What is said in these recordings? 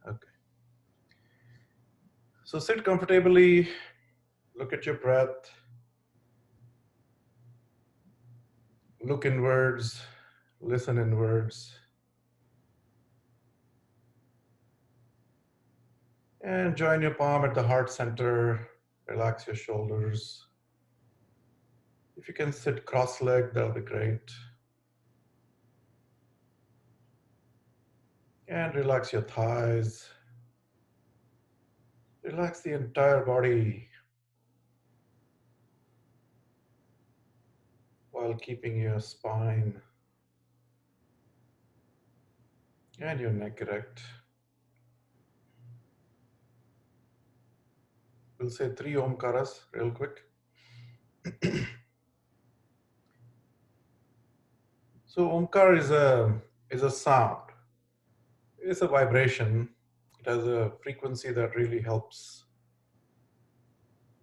Okay. So sit comfortably, look at your breath, look inwards, listen inwards, and join your palm at the heart center. Relax your shoulders. If you can sit cross-legged, that'll be great. And relax your thighs. Relax the entire body while keeping your spine and your neck erect. We'll say 3 Omkaras real quick. So Omkar is a sound. It's a vibration. It has a frequency that really helps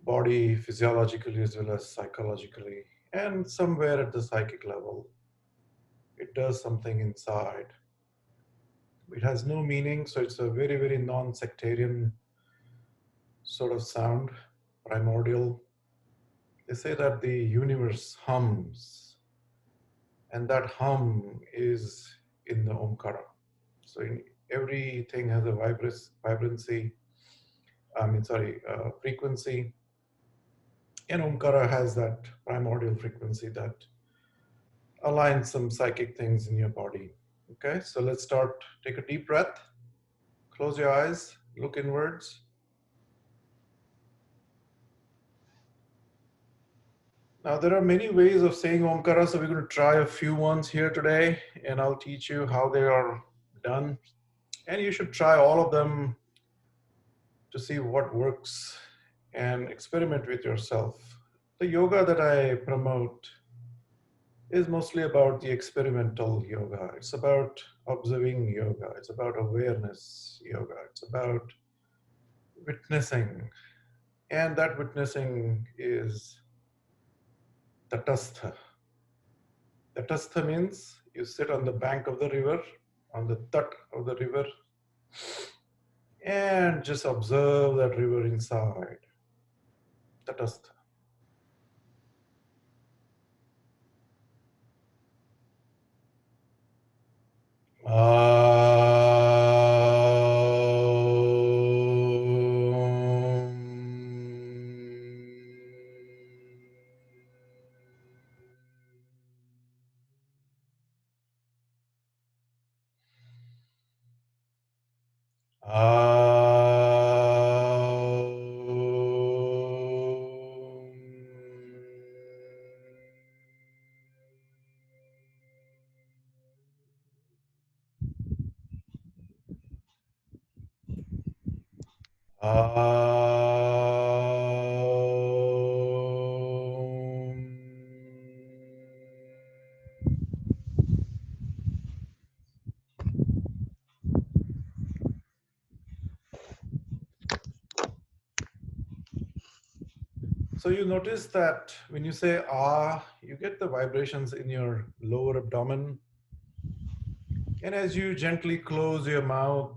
body physiologically as well as psychologically, and somewhere at the psychic level. It does something inside. It has no meaning, so it's a very, very non-sectarian sort of sound, primordial. They say that the universe hums, and that hum is in the Omkara. So everything has a vibrancy, frequency. And Omkara has that primordial frequency that aligns some psychic things in your body. Okay, so let's start. Take a deep breath, close your eyes, look inwards. Now, there are many ways of saying Omkara, so we're going to try a few ones here today, and I'll teach you how they are done. And you should try all of them to see what works and experiment with yourself. The yoga that I promote is mostly about the experimental yoga. It's about observing yoga. It's about awareness yoga. It's about witnessing. And that witnessing is tatastha. Tatastha means you sit on the bank of the river, on the tat of the river, and just observe that river inside. Tatastha. So you notice that when you say ah, you get the vibrations in your lower abdomen. And as you gently close your mouth,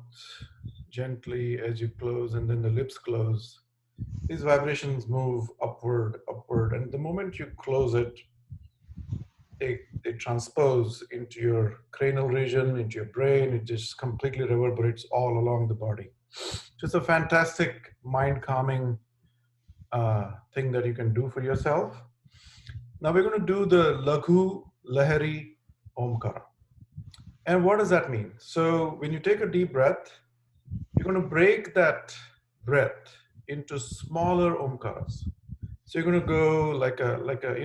gently as you close and then the lips close, these vibrations move upward, upward. And the moment you close it, they transpose into your cranial region, into your brain. It just completely reverberates all along the body. So it's a fantastic mind calming thing that you can do for yourself. Now we're going to do the Laghu Lahari Omkara. And what does that mean? So when you take a deep breath, you're going to break that breath into smaller Omkaras. So you're going to go like a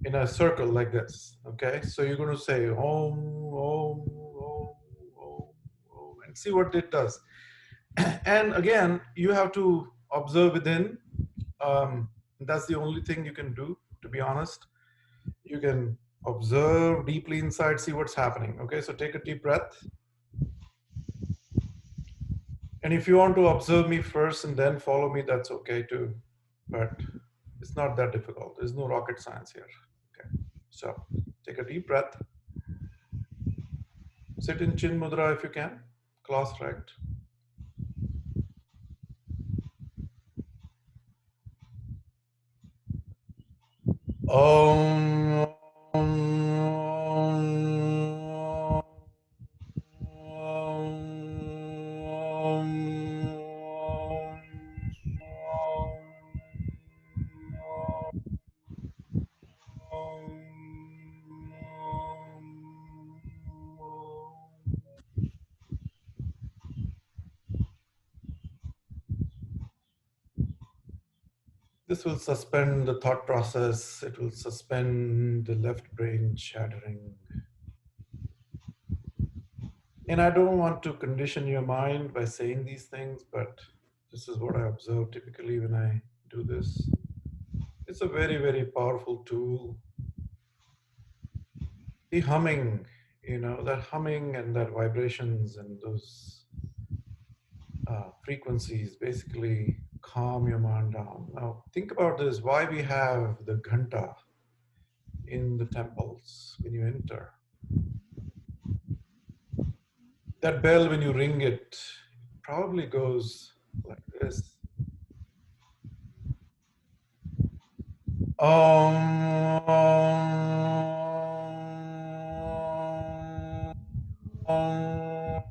in a circle like this. Okay. So you're going to say Om, Om, Om, Om, Om, and see what it does. And again, you have to observe within. That's the only thing you can do, to be honest. You can observe deeply inside, see what's happening. Okay, so take a deep breath. And if you want to observe me first and then follow me, that's okay too. But it's not that difficult. There's no rocket science here. Okay, so take a deep breath. Sit in Chin Mudra if you can, cross-legged. Om. This will suspend the thought process. It will suspend the left brain chattering. And I don't want to condition your mind by saying these things, but this is what I observe typically when I do this. It's a very, very powerful tool. The humming, that humming and that vibrations and those frequencies basically calm your mind down. Now, think about this, why we have the ghanta in the temples when you enter. That bell, when you ring it, probably goes like this. Om. Om.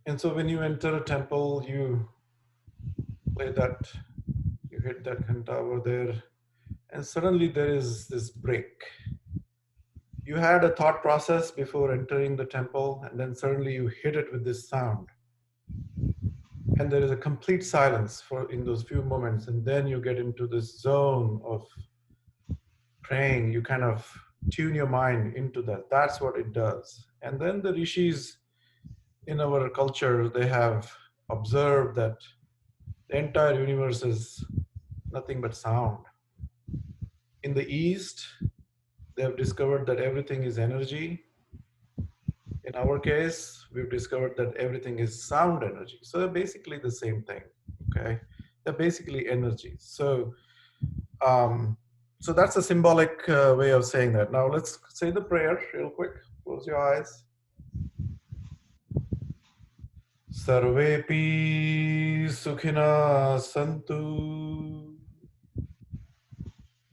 And so when you enter a temple, you play that, you hit that ghanta over there, and suddenly there is this break. You had a thought process before entering the temple, and then suddenly you hit it with this sound. And there is a complete silence for in those few moments, and then you get into this zone of praying. You kind of tune your mind into that. That's what it does. And then the rishis in our culture, they have observed that the entire universe is nothing but sound. In the East, they have discovered that everything is energy. In our case, we've discovered that everything is sound energy. So they're basically the same thing. Okay, they're basically energy. Um, so that's a symbolic way of saying that. Now let's say the prayer real quick. Close your eyes. Sarvepi sukhina santu.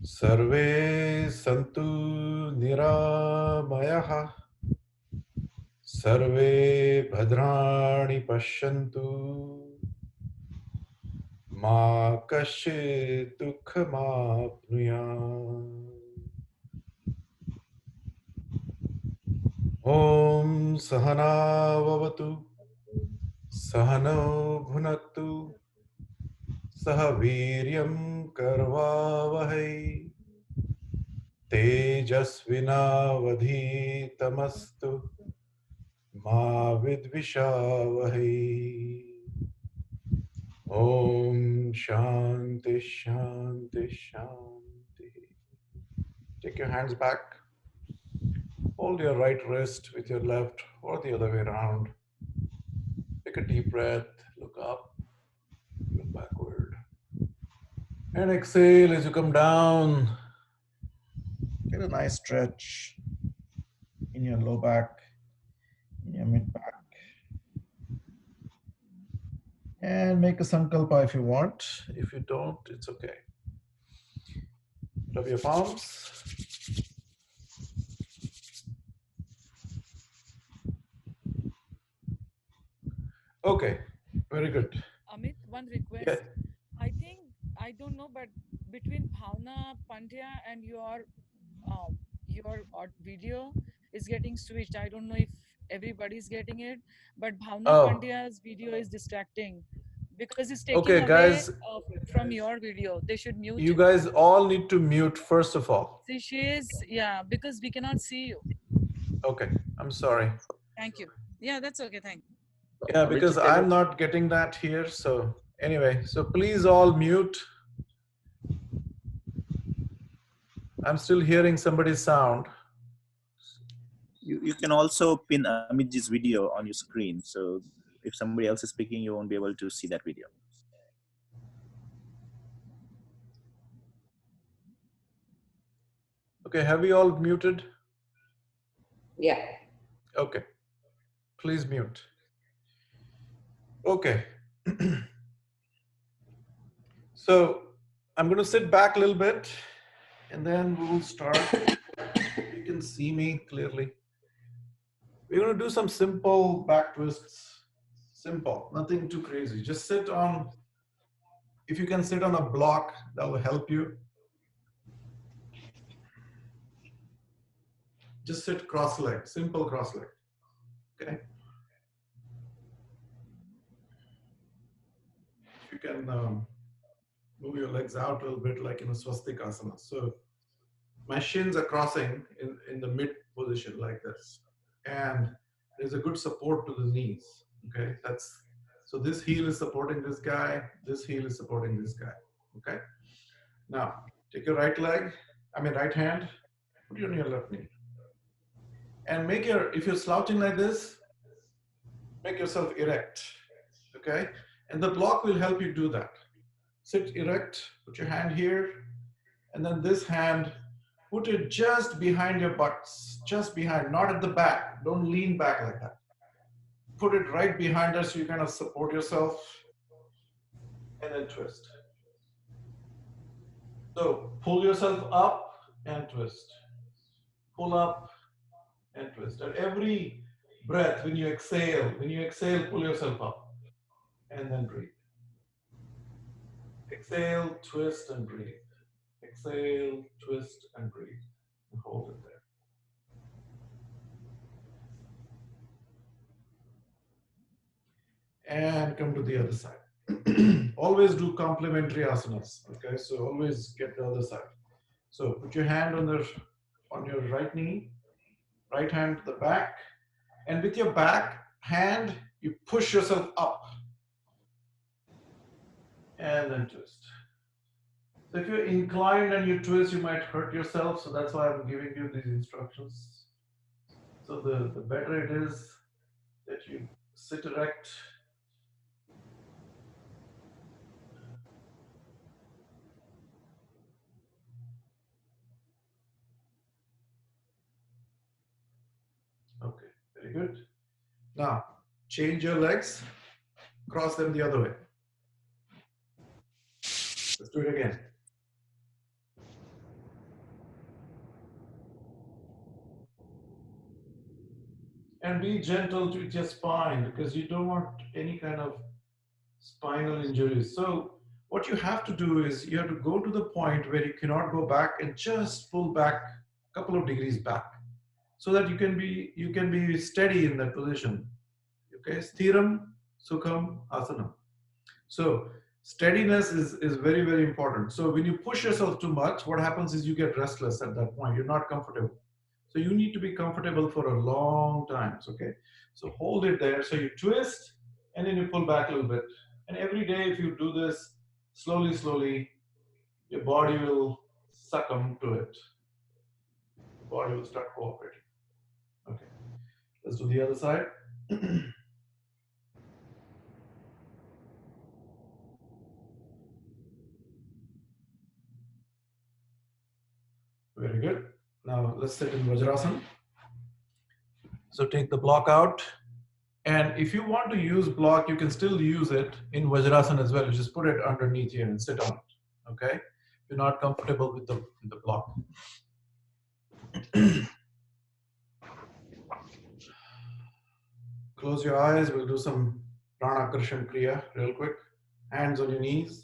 Sarve santu niramayaha. Sarve bhadrani pashyantu. Ma kaschit dukhamapnuyat. Om Sahana Vavatu Sahano Bhunaktu Sahaviryam Karvavahai Tejasvinavadhitamastu Ma Vidvishavahai. Om Shanti Shanti Shanti. Take your hands back. Hold your right wrist with your left or the other way around. Take a deep breath, look up, look backward. And exhale as you come down. Get a nice stretch in your low back, in your mid back. And make a sankalpa if you want. If you don't, it's okay. Rub your palms. Okay, very good. Amit, one request. Yeah. I think, I don't know, but between Bhavna Pandya and your video is getting switched. I don't know if everybody's getting it, but Bhavna Oh, Pandya's video is distracting because it's taking okay, away guys. from your video. They should mute You it. guys all need to mute first of all. See, she is, yeah, because we cannot see you. Okay, I'm sorry. Thank you. Yeah, that's okay. Thank you. Yeah, Amit, because I'm not getting that here. So, anyway, so please all mute. I'm still hearing somebody's sound. you can also pin Amitji's video on your screen. So if somebody else is speaking, you won't be able to see that video. Okay, have you all muted? Yeah. Okay, please mute. Okay. So I'm going to sit back a little bit and then we will start. You can see me clearly. We're going to do some simple back twists. Simple, nothing too crazy. Just sit on, if you can sit on a block, that will help you. Just sit cross-legged, simple cross-legged. Okay. You can move your legs out a little bit like in a swastikasana. So my shins are crossing in the mid position like this. And there's a good support to the knees. Okay, so this heel is supporting this guy, this heel is supporting this guy. Okay, now take your right hand, put it on your left knee. And if you're slouching like this, make yourself erect. Okay, and the block will help you do that. Sit erect, put your hand here, and then this hand, put it just behind your buttocks, just behind, not at the back. Don't lean back like that. Put it right behind us so you kind of support yourself, and then twist. So pull yourself up and twist. Pull up and twist. At every breath, when you exhale, pull yourself up and then breathe. Exhale, twist and breathe. Exhale, twist and breathe. And hold it there. And come to the other side. Always do complementary asanas. Okay, so always get the other side. So put your hand on your right knee, right hand to the back, and with your back hand, you push yourself up and then twist. So if you're inclined and you twist, you might hurt yourself. So that's why I'm giving you these instructions. So the better it is that you sit erect. Okay, very good. Now, change your legs, cross them the other way. Let's do it again. And be gentle to your spine because you don't want any kind of spinal injuries. So what you have to do is you have to go to the point where you cannot go back and just pull back a couple of degrees back so that you can be steady in that position. Okay, sthiram sukham asanam. So steadiness is very, very important. So when you push yourself too much, what happens is you get restless at that point. You're not comfortable. So you need to be comfortable for a long time. Okay. So hold it there. So you twist and then you pull back a little bit. And every day, if you do this slowly, slowly, your body will succumb to it. The body will start cooperating. Okay. Let's do the other side. Very good. Now let's sit in Vajrasana. So take the block out. And if you want to use block, you can still use it in Vajrasana as well. You just put it underneath here and sit on it. Okay? If you're not comfortable with the block. Close your eyes. We'll do some Prana Karshan Kriya real quick. Hands on your knees.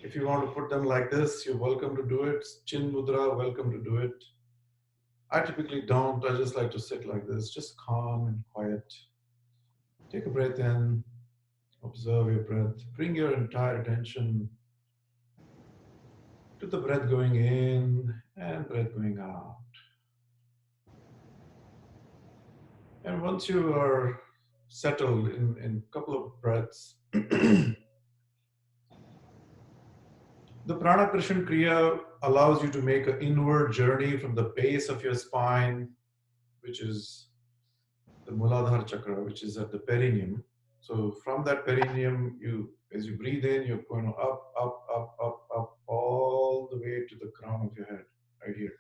If you want to put them like this, you're welcome to do it. Chin Mudra, welcome to do it. I typically don't. I just like to sit like this, just calm and quiet. Take a breath in. Observe your breath. Bring your entire attention to the breath going in and breath going out. And once you are settled in a couple of breaths, the Prana Karshan Kriya allows you to make an inward journey from the base of your spine, which is the Muladhara Chakra, which is at the perineum. So from that perineum, as you breathe in, you're going up, up, up, up, up, all the way to the crown of your head, right here.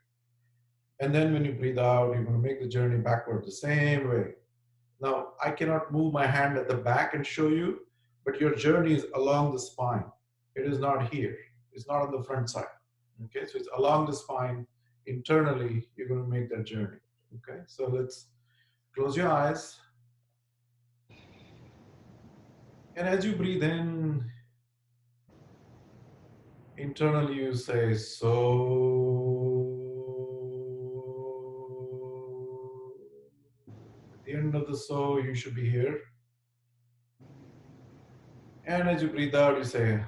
And then when you breathe out, you're going to make the journey backward the same way. Now, I cannot move my hand at the back and show you, but your journey is along the spine. It is not here. It's not on the front side. Okay, so it's along the spine. Internally, you're going to make that journey. Okay, so let's close your eyes. And as you breathe in, internally you say, so. At the end of the so, you should be here. And as you breathe out, you say,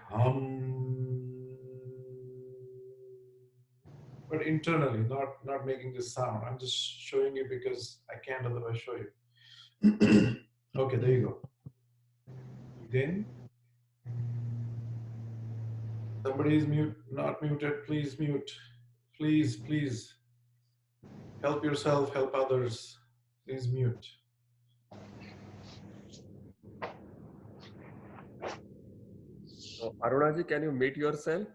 but internally, not making this sound. I'm just showing you because I can't otherwise show you. Okay, there you go. Breathe in. Somebody is not muted. Please mute. Please help yourself, help others. Please mute. So, Arunaji, can you mute yourself?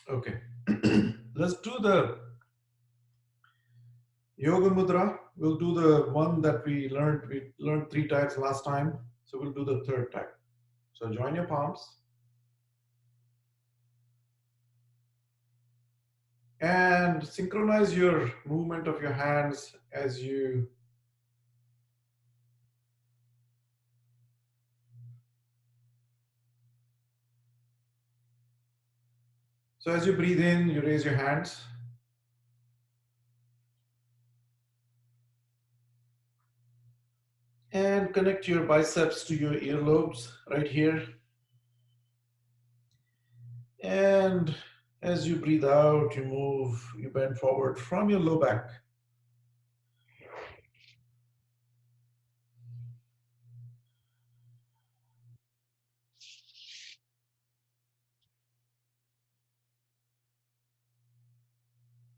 Okay. Let's do the Yoga Mudra. We'll do the one that we learned. We learned 3 types last time. So we'll do the 3rd type. So join your palms. And synchronize your movement of your hands as you breathe in, you raise your hands. And connect your biceps to your earlobes right here. And as you breathe out, you bend forward from your low back.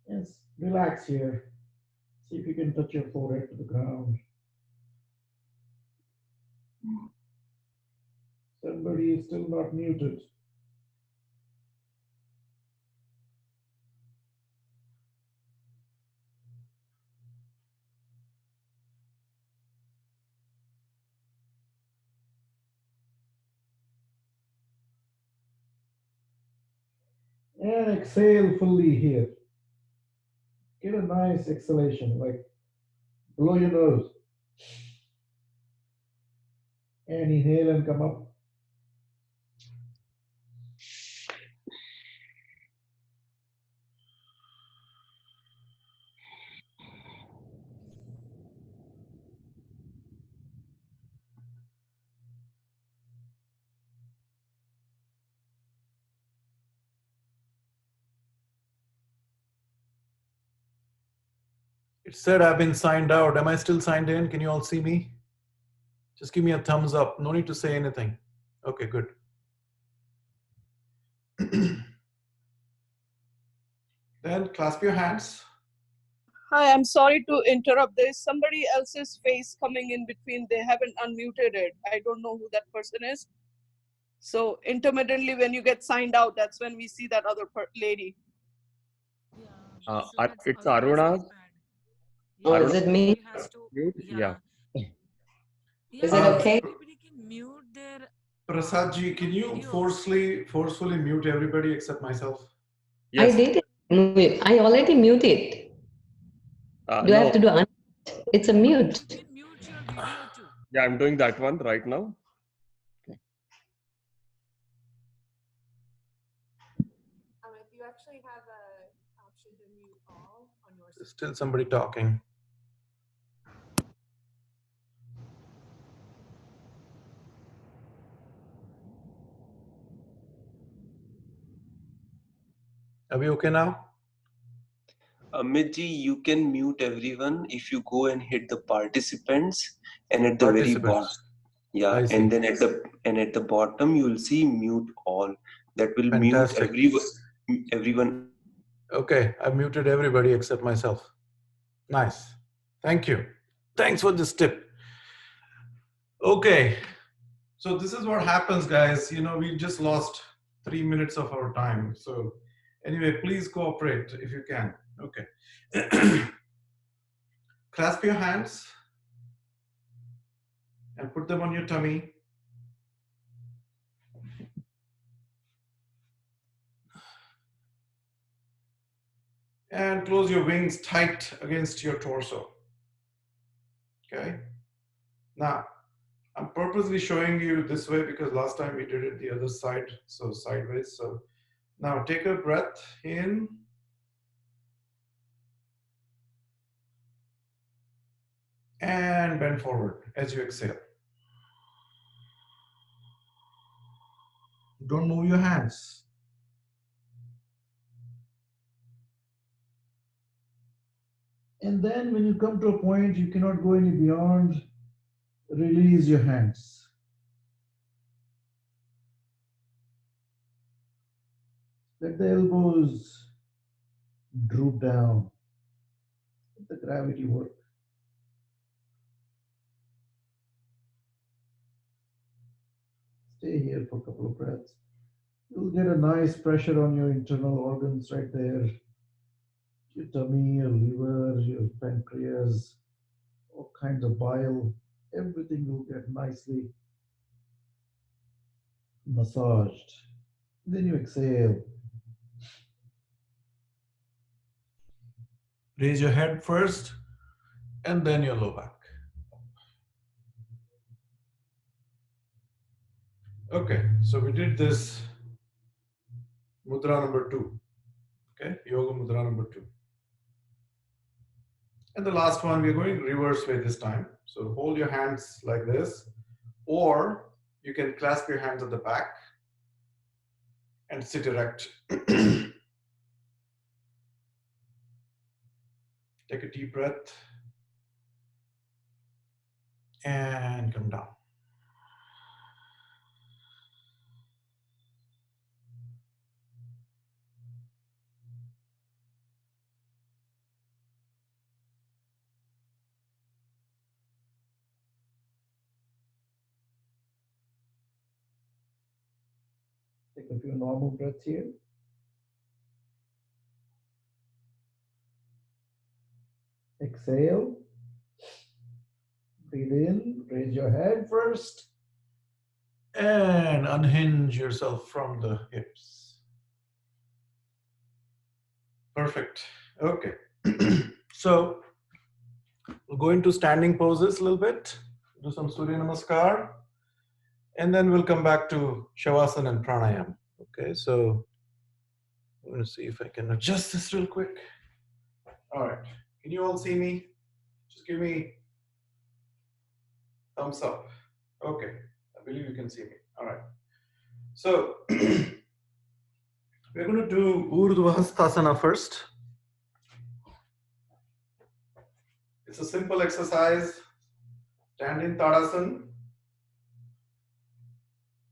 Yes, relax here. See if you can touch your forehead to the ground. Somebody is still not muted. And exhale fully here. Get a nice exhalation, like blow your nose. And inhale and come up. It said I've been signed out. Am I still signed in? Can you all see me? Just give me a thumbs up. No need to say anything. Okay, good. Then clasp your hands. Hi, I'm sorry to interrupt. There's somebody else's face coming in between. They haven't unmuted it. I don't know who that person is. So intermittently, when you get signed out, that's when we see that other lady. Yeah, so that's It's Aruna's Aruna. iPad. Oh, Yeah, is it so me? everybody has to, Mute? yeah. Is Yeah, it so okay? everybody can mute their Prasadji, can you videos. forcefully mute everybody except myself? I Yes. did it. I already muted. Do I have to do unmute? It's a mute. You can mute your video too. Yeah, I'm doing that one right now. Okay. If you actually have an option to mute all on your There's still somebody talking. Are we okay now? Amitji, you can mute everyone if you go and hit the participants and at the very bottom. Yeah, and then at the bottom you'll see mute all. that will Fantastic. mute everyone. Okay, I've muted everybody except myself. Nice. Thank you. Thanks for this tip. Okay, so this is what happens, guys. You know, we just lost 3 minutes of our time. So anyway, please cooperate if you can. Okay. Clasp your hands and put them on your tummy. And close your wings tight against your torso. Okay. Now, I'm purposely showing you this way because last time we did it the other side, so sideways. So now take a breath in. And bend forward as you exhale. Don't move your hands. And then when you come to a point you cannot go any beyond, release your hands. Let the elbows droop down. Let the gravity work. Stay here for a couple of breaths. You'll get a nice pressure on your internal organs right there. Your tummy, your liver, your pancreas, all kinds of bile. Everything will get nicely massaged. Then you exhale. Raise your head first and then your low back. Okay, so we did this mudra number 2. Okay, yoga mudra number 2. And the last one, we're going reverse way this time. So hold your hands like this, or you can clasp your hands at the back and sit erect. Take a deep breath and come down. Take a few normal breaths here. Exhale. Breathe in, raise your head first, and unhinge yourself from the hips. Perfect. Okay. So we'll go into standing poses a little bit, do some Surya Namaskar, and then we'll come back to Shavasana and Pranayam. Okay, so I'm going to see if I can adjust this real quick. All right. Can you all see me? Just give me thumbs up. Okay. I believe you can see me. All right. So we're going to do Urdhva Hastasana first. It's a simple exercise. Stand in Tadasana.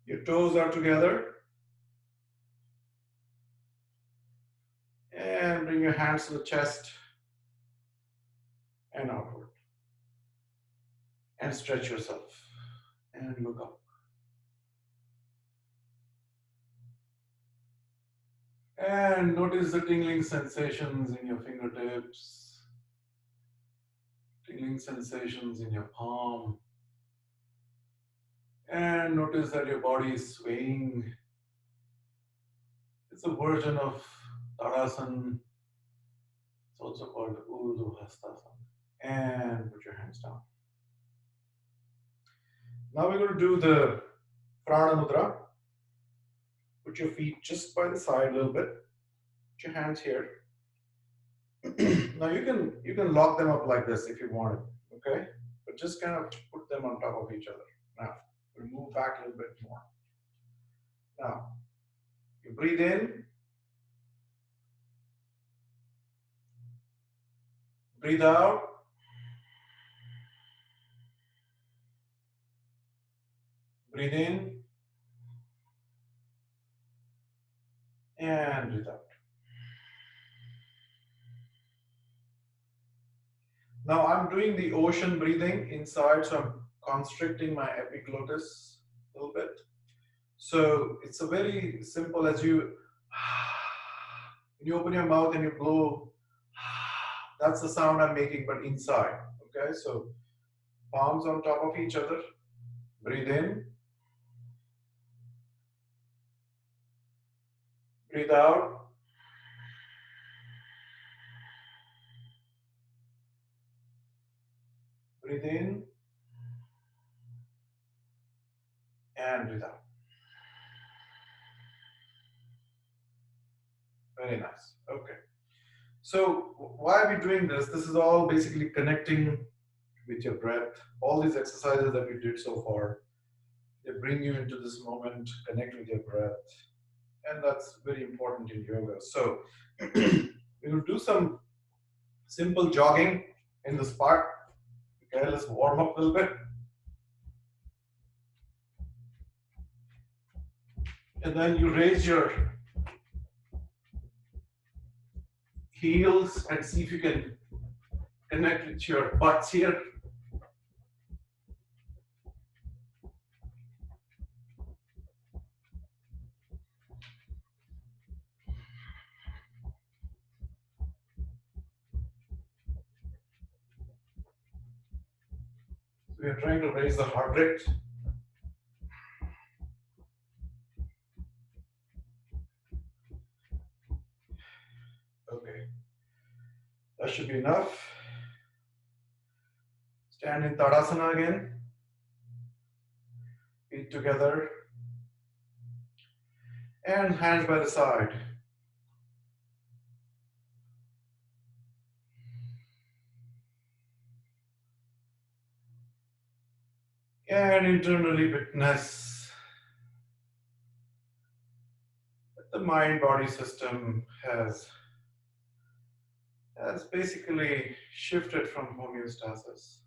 Your toes are together. And bring your hands to the chest and outward. And stretch yourself. And look up. And notice the tingling sensations in your fingertips. Tingling sensations in your palm. And notice that your body is swaying. It's a version of Tadasana. It's also called Urdhva Hastasana. And put your hands down. Now we're going to do the Prana Mudra. Put your feet just by the side a little bit. Put your hands here. Now you can lock them up like this if you want it, okay? But just kind of put them on top of each other. Now, we'll move back a little bit more. Now, you breathe in. Breathe out. Breathe in. And breathe out. Now I'm doing the ocean breathing inside, so I'm constricting my epiglottis a little bit. So it's a very simple as you, when you open your mouth and you blow, that's the sound I'm making, but inside. Okay, so palms on top of each other. Breathe in. Breathe out. Breathe in. And breathe out. Very nice. Okay. So why are we doing this? This is all basically connecting with your breath. All these exercises that we did so far, they bring you into this moment, connect with your breath. And that's very important in yoga. So we will do some simple jogging in this part. Okay, let's warm up a little bit. And then you raise your heels and see if you can connect with your butts here. So we are trying to raise the heart rate. Okay, that should be enough. Stand in Tadasana again. Feet together. And hands by the side. And internally witness that the mind-body system has basically shifted from homeostasis.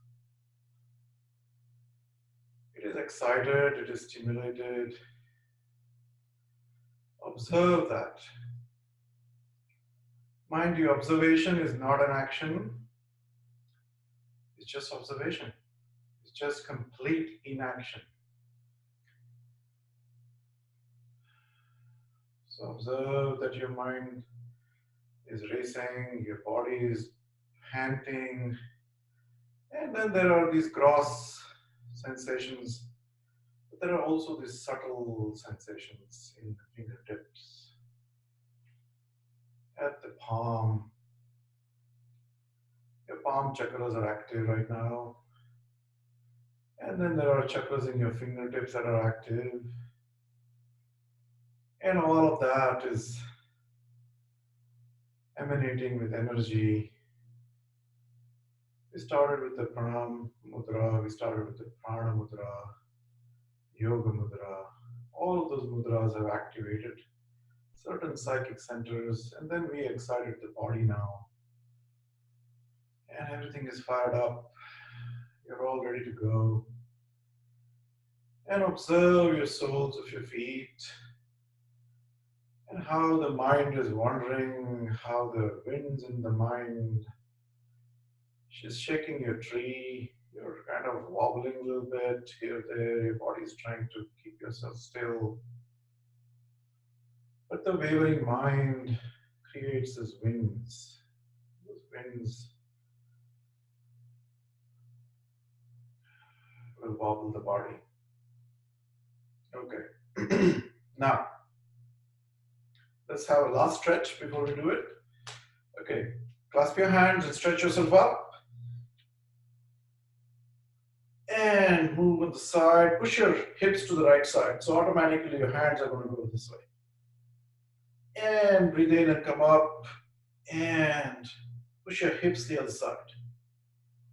It is excited, it is stimulated. Observe that. Mind you, observation is not an action. It's just observation. It's just complete inaction. So observe that your mind is racing, your body is panting, and then there are these gross sensations, but there are also these subtle sensations in the fingertips, at the palm. Your palm chakras are active right now. And then there are chakras in your fingertips that are active. And all of that is emanating with energy. We started with the pranam mudra, we started with the prana mudra, yoga mudra. All of those mudras have activated certain psychic centers, and then we excited the body now. And everything is fired up. You're all ready to go. And observe your soles of your feet and how the mind is wandering, how the winds in the mind. She's shaking your tree. You're kind of wobbling a little bit here, there. Your body's trying to keep yourself still. But the wavering mind creates these winds. Those winds will wobble the body. Okay. Now, let's have a last stretch before we do it. Okay. Clasp your hands and stretch yourself up. And move on the side. Push your hips to the right side. So automatically your hands are going to go this way. And breathe in and come up. And push your hips the other side.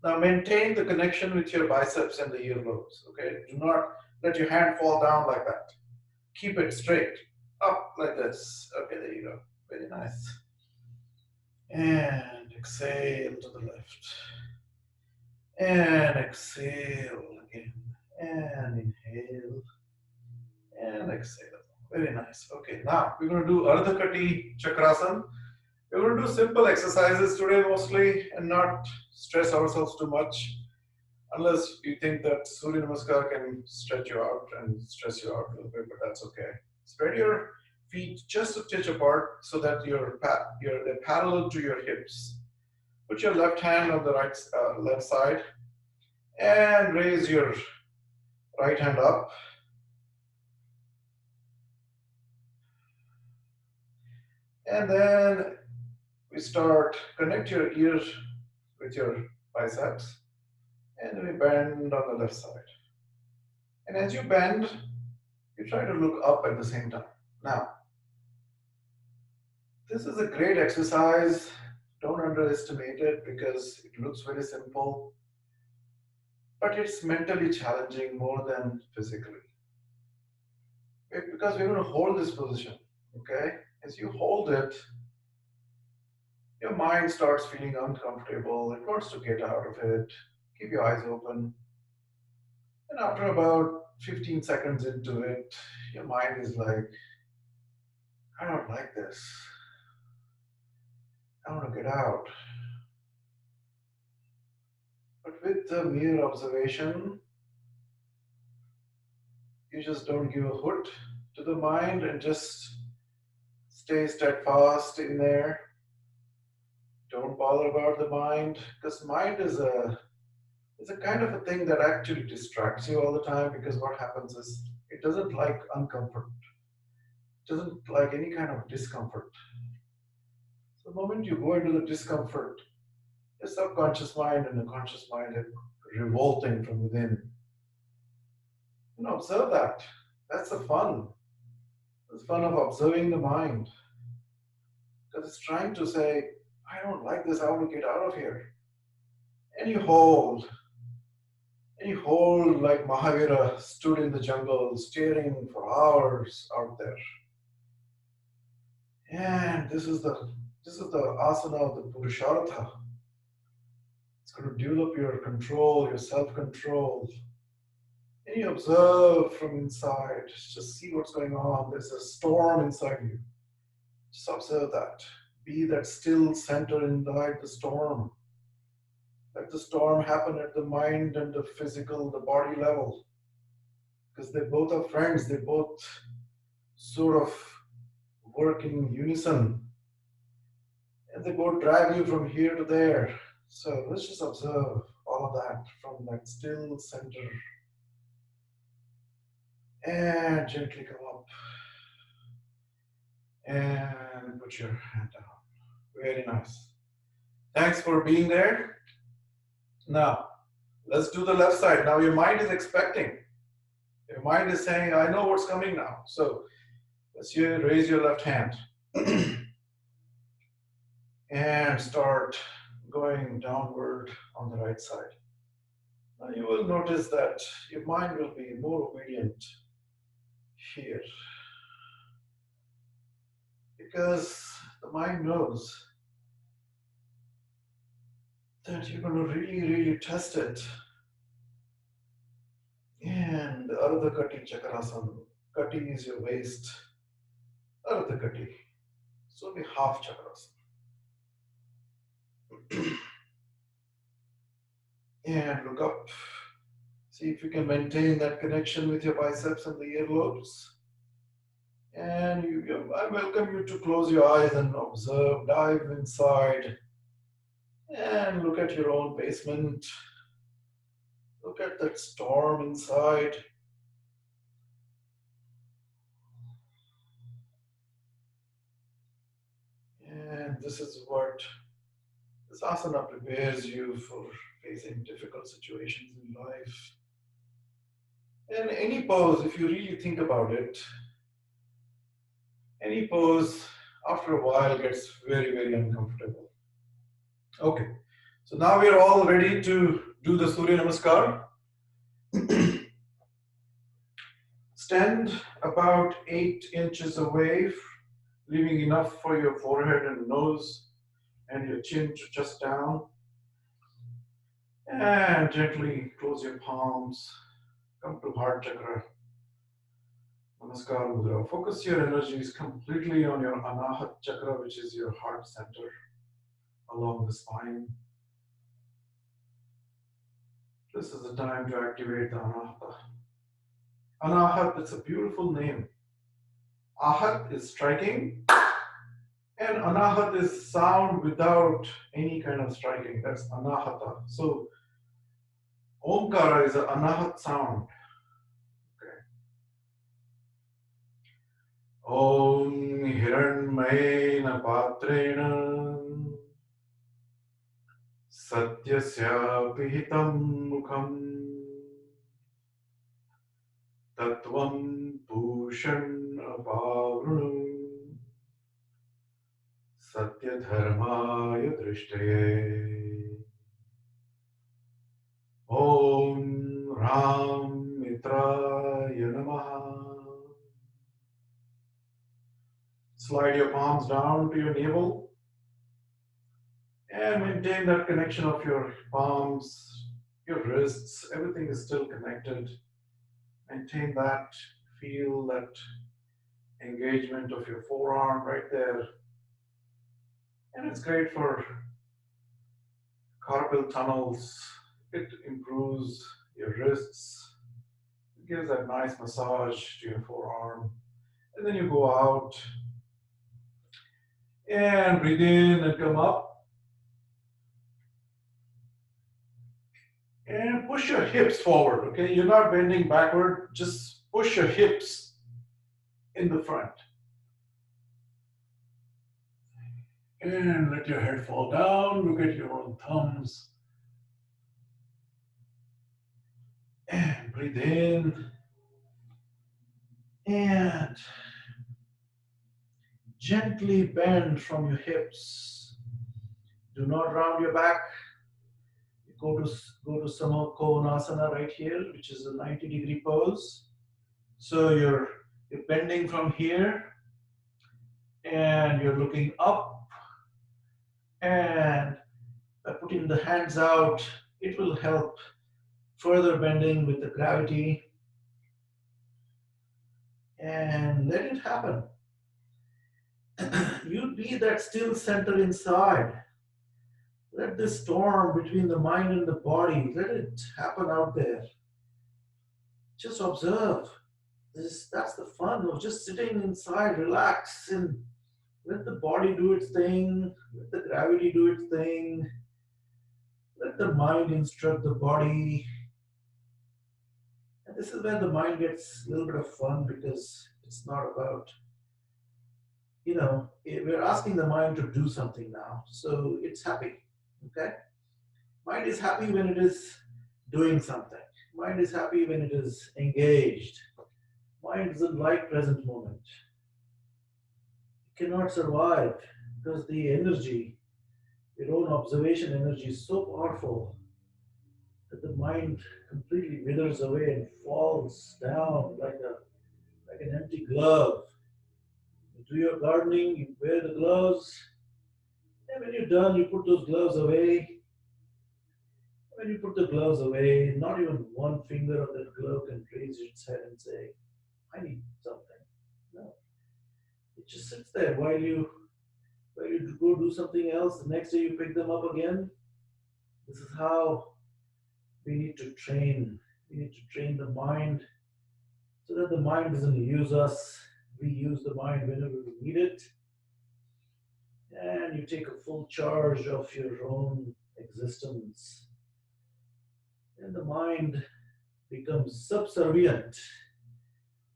Now maintain the connection with your biceps and the earlobes. Okay. Do not let your hand fall down like that. Keep it straight. Up like this. Okay, there you go. Very nice. And exhale to the left. And exhale again. And inhale. And exhale. Very nice. Okay, now we're going to do Ardha Kati Chakrasana. We're going to do simple exercises today mostly and not stress ourselves too much unless you think that Surya Namaskar can stretch you out and stress you out a little bit, but that's okay. Spread your feet just a touch apart so that they're parallel to your hips. Put your left hand on the left side and raise your right hand up. And then we start, connect your ears with your biceps and we bend on the left side. And as you bend, you try to look up at the same time. Now, this is a great exercise. Don't underestimate it because it looks very simple, but it's mentally challenging more than physically. Because we're going to hold this position, okay? As you hold it, your mind starts feeling uncomfortable. It wants to get out of it. Keep your eyes open. And after about 15 seconds into it, your mind is like, I don't like this. I want to get out. But with the mere observation, you just don't give a hoot to the mind and just stay steadfast in there. Don't bother about the mind, because mind is a kind of a thing that actually distracts you all the time, because what happens is it doesn't like uncomfort. It doesn't like any kind of discomfort. So the moment you go into the discomfort, your subconscious mind and the conscious mind are revolting from within. And observe that. That's the fun. The fun of observing the mind. Because it's trying to say, I don't like this, I want to get out of here. And you hold. And you hold like Mahavira stood in the jungle, staring for hours out there. And this is the asana of the Purushartha. It's going to develop your control, your self-control. And you observe from inside, just see what's going on. There's a storm inside you. Just observe that. Be that still center inside the storm. Let the storm happen at the mind and the physical, the body level. Because they both are friends. They both sort of work in unison. And they both drag you from here to there. So let's just observe all of that from that still center. And gently come up. And put your hand down. Very nice. Thanks for being there. Now, let's do the left side. Now your mind is expecting. Your mind is saying, I know what's coming now. So let's raise your left hand. And start going downward on the right side. Now you will notice that your mind will be more obedient here. Because the mind knows that you're going to really, really test it. And the Ardha Kati Chakrasana. Kati is your waist. Ardha Kati. So it'll be half Chakrasana. And look up. See if you can maintain that connection with your biceps and the earlobes. And I welcome you to close your eyes and observe, dive inside, and look at your own basement. Look at that storm inside. And this is what this asana prepares you for facing difficult situations in life. And any pose, if you really think about it, any pose after a while gets very, very uncomfortable. Okay, so now we are all ready to do the Surya Namaskar. Stand about 8 inches away, leaving enough for your forehead and nose and your chin to just down. And gently close your palms. Come to heart chakra. Namaskar Mudra. Focus your energies completely on your Anahat Chakra, which is your heart center along the spine. This is the time to activate the Anahata. Anahat, it's a beautiful name. Ahat is striking, and Anahat is sound without any kind of striking. That's Anahata. So Omkara is an Anahat sound. Om Hiranmayena Patrena Satyasya Pihitam Mukham Tatvam Pushan Apavranam Satya Dharmaya Drishtaye Om Ram Mitraya Namaha. Slide your palms down to your navel and maintain that connection of your palms, your wrists, everything is still connected. Maintain that, feel that engagement of your forearm right there. And it's great for carpal tunnels. It improves your wrists. It gives that nice massage to your forearm. And then you go out and breathe in and come up. And push your hips forward, okay? You're not bending backward, just push your hips in the front. And let your head fall down, look at your own thumbs. And breathe in. And gently bend from your hips. Do not round your back. Go to Samakonasana right here, which is a 90-degree pose. So you're bending from here and you're looking up, and by putting the hands out, it will help further bending with the gravity, and let it happen. You be that still center inside. Let this storm between the mind and the body, let it happen out there. Just observe. That's the fun of just sitting inside, relax, and let the body do its thing, let the gravity do its thing, let the mind instruct the body. And this is where the mind gets a little bit of fun, because it's not about, we're asking the mind to do something now. So it's happy, okay? Mind is happy when it is doing something. Mind is happy when it is engaged. Mind doesn't like present moment. It cannot survive because the energy, your own observation energy, is so powerful that the mind completely withers away and falls down like an empty glove. You do your gardening, you wear the gloves, and when you're done, you put those gloves away. When you put the gloves away, not even one finger of that glove can raise its head and say, I need something. No. It just sits there while you go do something else. The next day you pick them up again. This is how we need to train. We need to train the mind so that the mind doesn't use us. We use the mind whenever we need it. And you take a full charge of your own existence. And the mind becomes subservient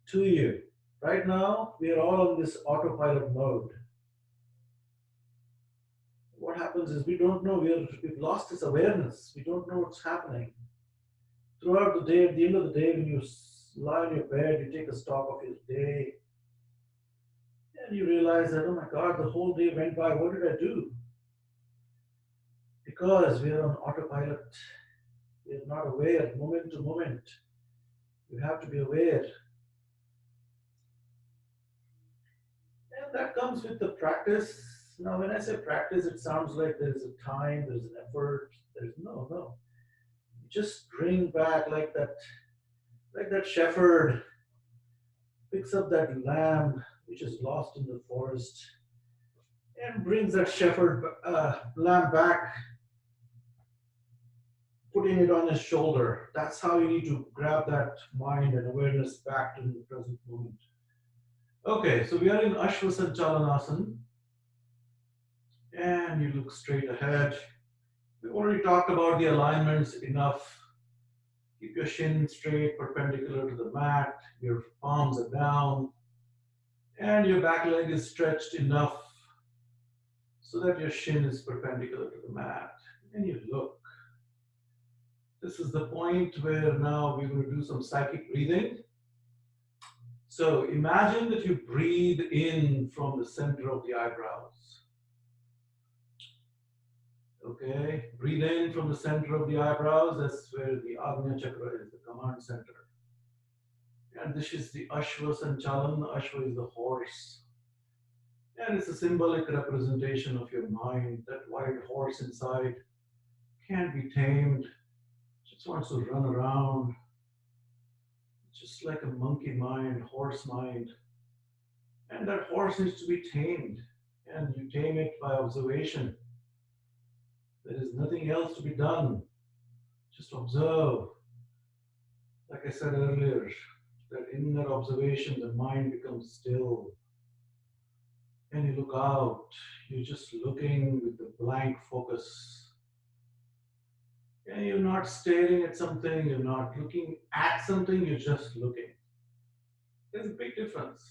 to you. Right now, we are all on this autopilot mode. What happens is we don't know, we've lost this awareness. We don't know what's happening. Throughout the day, at the end of the day, when you lie on your bed, you take a stock of your day, and you realize that, oh my God, the whole day went by. What did I do? Because we are on autopilot. We are not aware, moment to moment. You have to be aware. And that comes with the practice. Now, when I say practice, it sounds like there's a time, there's an effort. There's no. You just bring back like that shepherd picks up that lamb which is lost in the forest and brings that shepherd lamb back, putting it on his shoulder. That's how you need to grab that mind and awareness back to the present moment. Okay, so we are in Ashwasanchalanasana, and you look straight ahead. We already talked about the alignments enough. Keep your shin straight, perpendicular to the mat. Your palms are down, and your back leg is stretched enough so that your shin is perpendicular to the mat. And you look. This is the point where now we're going to do some psychic breathing. So imagine that you breathe in from the center of the eyebrows. Okay, breathe in from the center of the eyebrows. That's where the Agnya Chakra is, the command center. And this is the Ashwa Sanchalan. Ashwa is the horse. And it's a symbolic representation of your mind. That wild horse inside can't be tamed. Just wants to run around. Just like a monkey mind, horse mind. And that horse needs to be tamed. And you tame it by observation. There is nothing else to be done. Just observe. Like I said earlier, that in that observation, the mind becomes still. And you look out. You're just looking with the blank focus. And you're not staring at something, you're not looking at something, you're just looking. There's a big difference.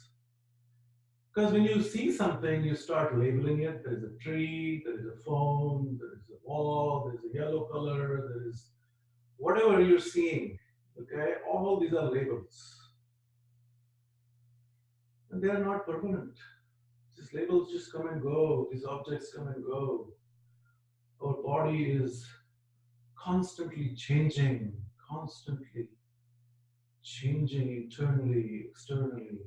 Because when you see something, you start labeling it. There's a tree, there is a phone, there is a wall, there's a yellow color, there is whatever you're seeing. Okay, all these are labels. And they are not permanent. These labels just come and go, these objects come and go. Our body is constantly changing internally, externally.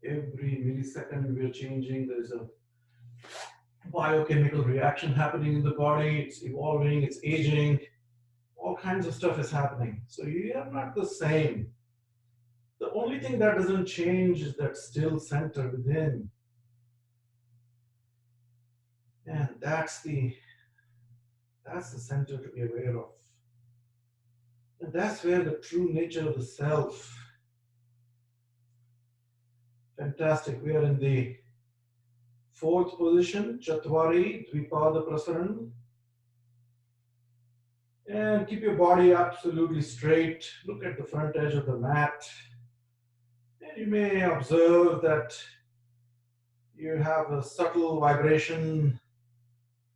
Every millisecond we're changing. There is a biochemical reaction happening in the body. It's evolving, it's aging. All kinds of stuff is happening. So you are not the same. The only thing that doesn't change is that still center within. And that's the center to be aware of. And that's where the true nature of the self. Fantastic. We are in the fourth position, Chatwari, Dvipada Prasaran. And keep your body absolutely straight. Look at the front edge of the mat. And you may observe that you have a subtle vibration,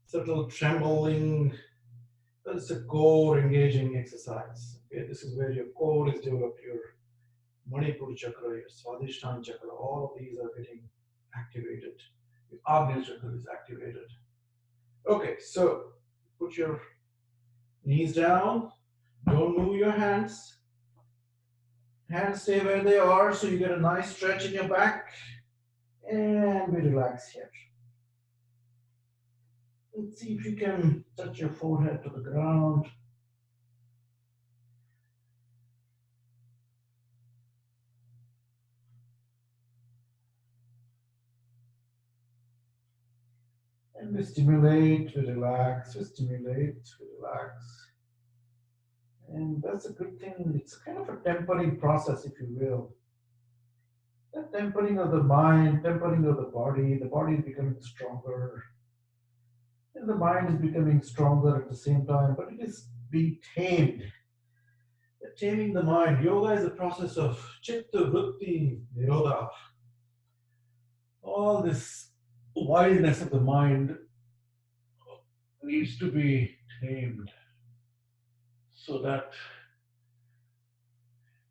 subtle trembling. It's a core engaging exercise. Okay, this is where your core is developed, your Manipur chakra, your Swadhisthana chakra, all of these are getting activated. Your Agnya chakra is activated. Okay, so put your knees down. Don't move your hands. Hands stay where they are so you get a nice stretch in your back. And we relax here. Let's see if you can touch your forehead to the ground. And we stimulate, we relax, we stimulate, we relax. And that's a good thing. It's kind of a tempering process, if you will. The tempering of the mind, tempering of the body is becoming stronger. And the mind is becoming stronger at the same time, but it is being tamed. Taming the mind. Yoga is a process of chitta vritti nirodha. All this wildness of the mind needs to be tamed so that,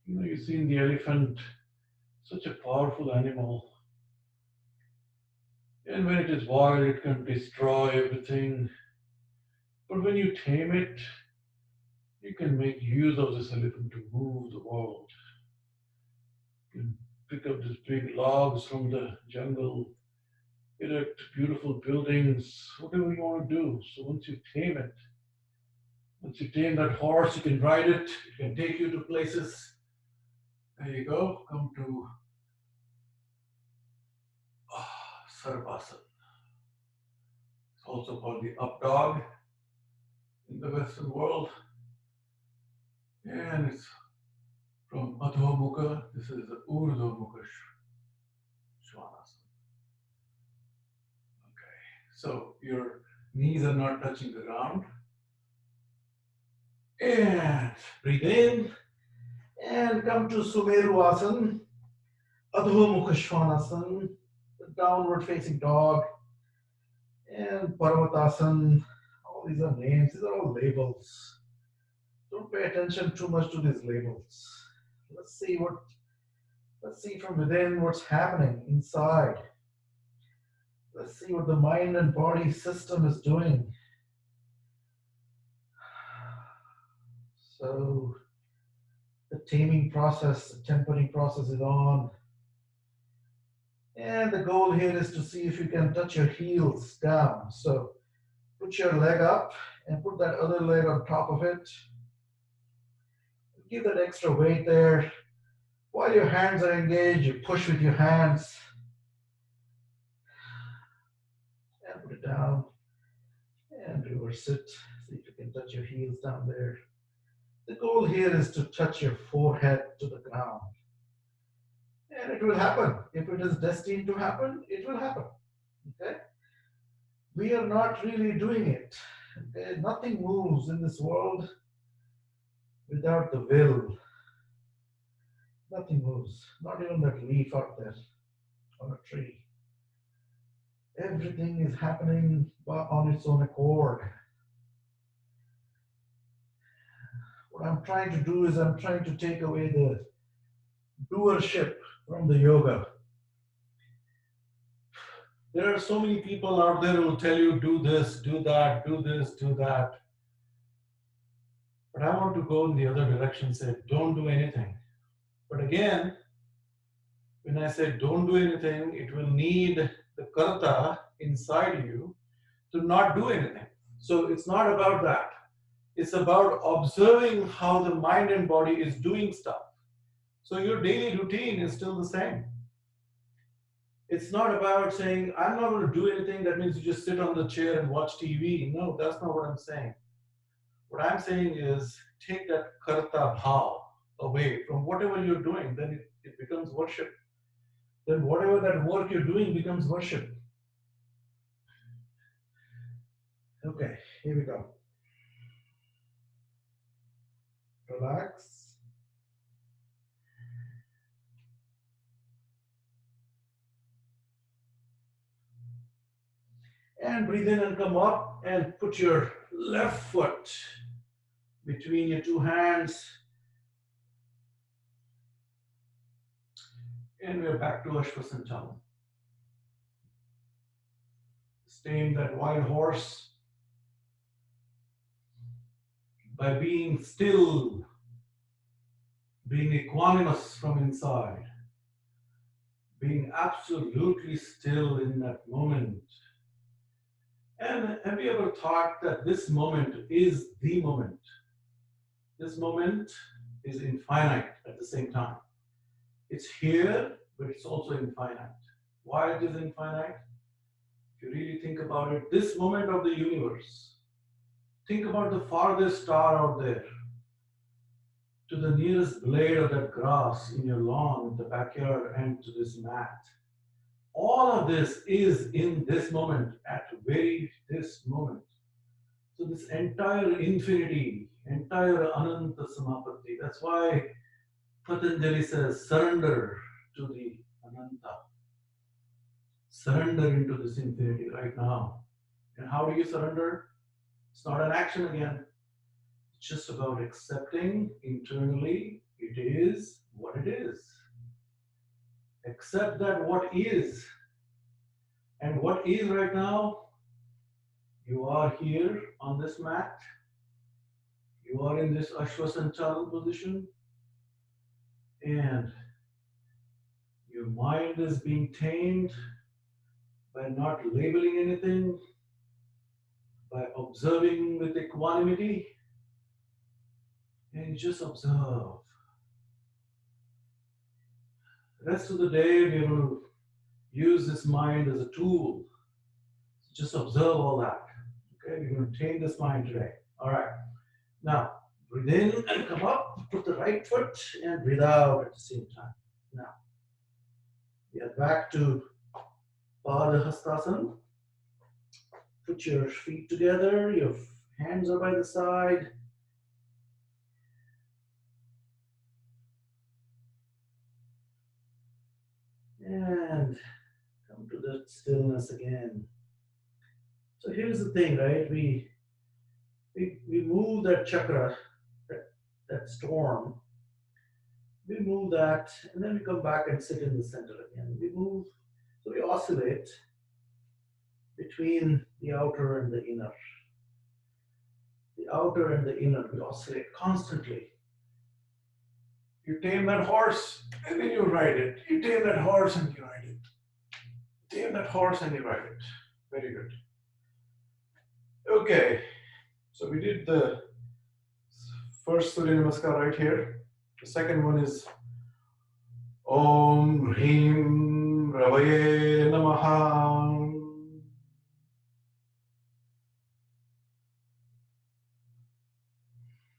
you've seen the elephant, such a powerful animal. And when it is wild, it can destroy everything. But when you tame it, you can make use of this elephant to move the world. You can pick up these big logs from the jungle, erect beautiful buildings, whatever you want to do. So once you tame it, once you tame that horse, you can ride it, it can take you to places There you go. Come to Sarvasana. It's also called the up dog in the Western world. And it's from Adho Mukha. This is the Urdhva Mukha Svanasana. Okay. So your knees are not touching the ground. And breathe in and come to Sumeru Asana, Adho Mukha Svanasana, the downward facing dog, and Parvatasana. All these are names, these are all labels. Don't pay attention too much to these labels. Let's see from within what's happening inside. Let's see what the mind and body system is doing. So the taming process, the tempering process is on. And the goal here is to see if you can touch your heels down. So put your leg up and put that other leg on top of it. Give that extra weight there. While your hands are engaged, you push with your hands. And put it down. And reverse it. See if you can touch your heels down there. The goal here is to touch your forehead to the ground. And it will happen. If it is destined to happen, it will happen. Okay? We are not really doing it. Okay? Nothing moves in this world without the will. Nothing moves. Not even that leaf out there on a tree. Everything is happening on its own accord. What I'm trying to do is I'm trying to take away the doership from the yoga. There are so many people out there who will tell you, do this, do that, do this, do that. But I want to go in the other direction, say, don't do anything. But again, when I say don't do anything, it will need the karta inside you to not do anything. So it's not about that. It's about observing how the mind and body is doing stuff. So your daily routine is still the same. It's not about saying, I'm not going to do anything. That means you just sit on the chair and watch TV. No, that's not what I'm saying. What I'm saying is take that karta bhav away from whatever you're doing. Then it becomes worship. Then whatever that work you're doing becomes worship. Okay, here we go. Relax. And breathe in and come up and put your left foot between your two hands. And we're back to Ashwasanchalam. Tame that wild horse by being still, being equanimous from inside, being absolutely still in that moment. And have you ever thought that this moment is the moment? This moment is infinite at the same time. It's here, but it's also infinite. Why it is infinite? If you really think about it, this moment of the universe, think about the farthest star out there, to the nearest blade of that grass in your lawn, in the backyard, and to this mat. All of this is in this moment, at very this moment. So this entire infinity, entire Ananta Samapatti, that's why Patanjali says, surrender to the Ananta. Surrender into this infinity right now. And how do you surrender? It's not an action again. It's just about accepting internally it is what it is. Accept that what is. And what is right now, you are here on this mat. You are in this Ashwasanchalam position. And your mind is being tamed by not labeling anything, by observing with equanimity. And just observe. Rest of the day, we will use this mind as a tool. Just observe all that. Okay, we're going to train this mind today. All right. Now, breathe in and come up. Put the right foot and breathe out at the same time. Now, get back to Padahastasana. Put your feet together. Your hands are by the side. And come to the stillness again. So here's the thing, right? We move that chakra, that storm. We move that, and then we come back and sit in the center again. We move, so we oscillate between the outer and the inner. The outer and the inner, we oscillate constantly. You tame that horse, and then you ride it. You tame that horse, and you ride it. Tame that horse, and you ride it. Very good. Okay, so we did the first Surya Namaskar right here. The second one is Om Hrim Ravaye Namaha.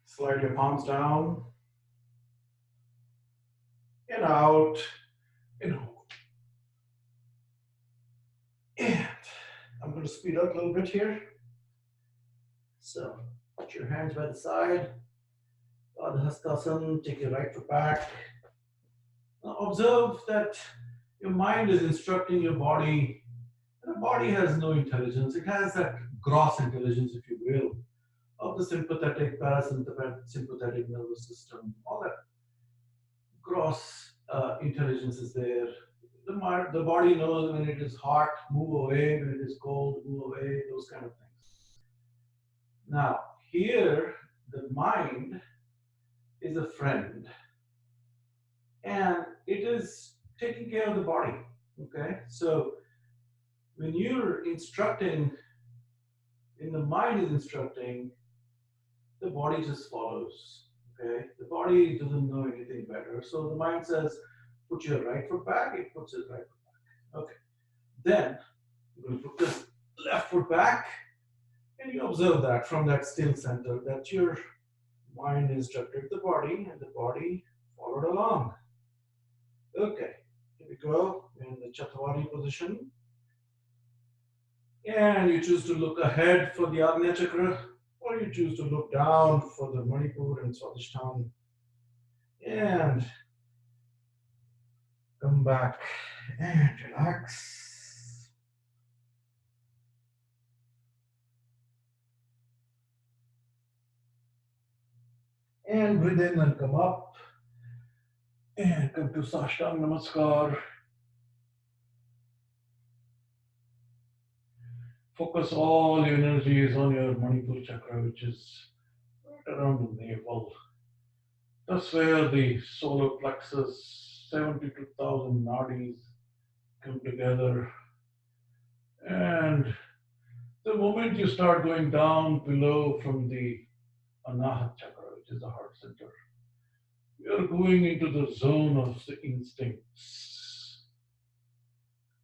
Slide your palms down and out and hold. And I'm going to speed up a little bit here. So put your hands by the side. Padahastasana, take your right foot back. Now observe that your mind is instructing your body. And the body has no intelligence. It has that gross intelligence, if you will, of the sympathetic, parasympathetic nervous system. All that gross intelligence is there. The body knows when it is hot, move away. When it is cold, move away. Those kind of things. Now, here, the mind is a friend, and it is taking care of the body. Okay, so when you're instructing, when the mind is instructing, the body just follows. Okay, the body doesn't know anything better, so the mind says, "Put your right foot back." It puts its right foot back. Okay, then you're going to put this left foot back, and you observe that from that still center that your mind instructed the body, and the body followed along. Okay, here we go in the Chatwari position. And you choose to look ahead for the Agnya Chakra, or you choose to look down for the Manipur and Swadhisthana. And come back and relax. And breathe in and come up. And come to Sashtang Namaskar. Focus all your energies on your Manipur Chakra, which is right around the navel. That's where the solar plexus, 72,000 nadis come together. And the moment you start going down below from the Anahat Chakra, which is the heart center, you're going into the zone of the instincts.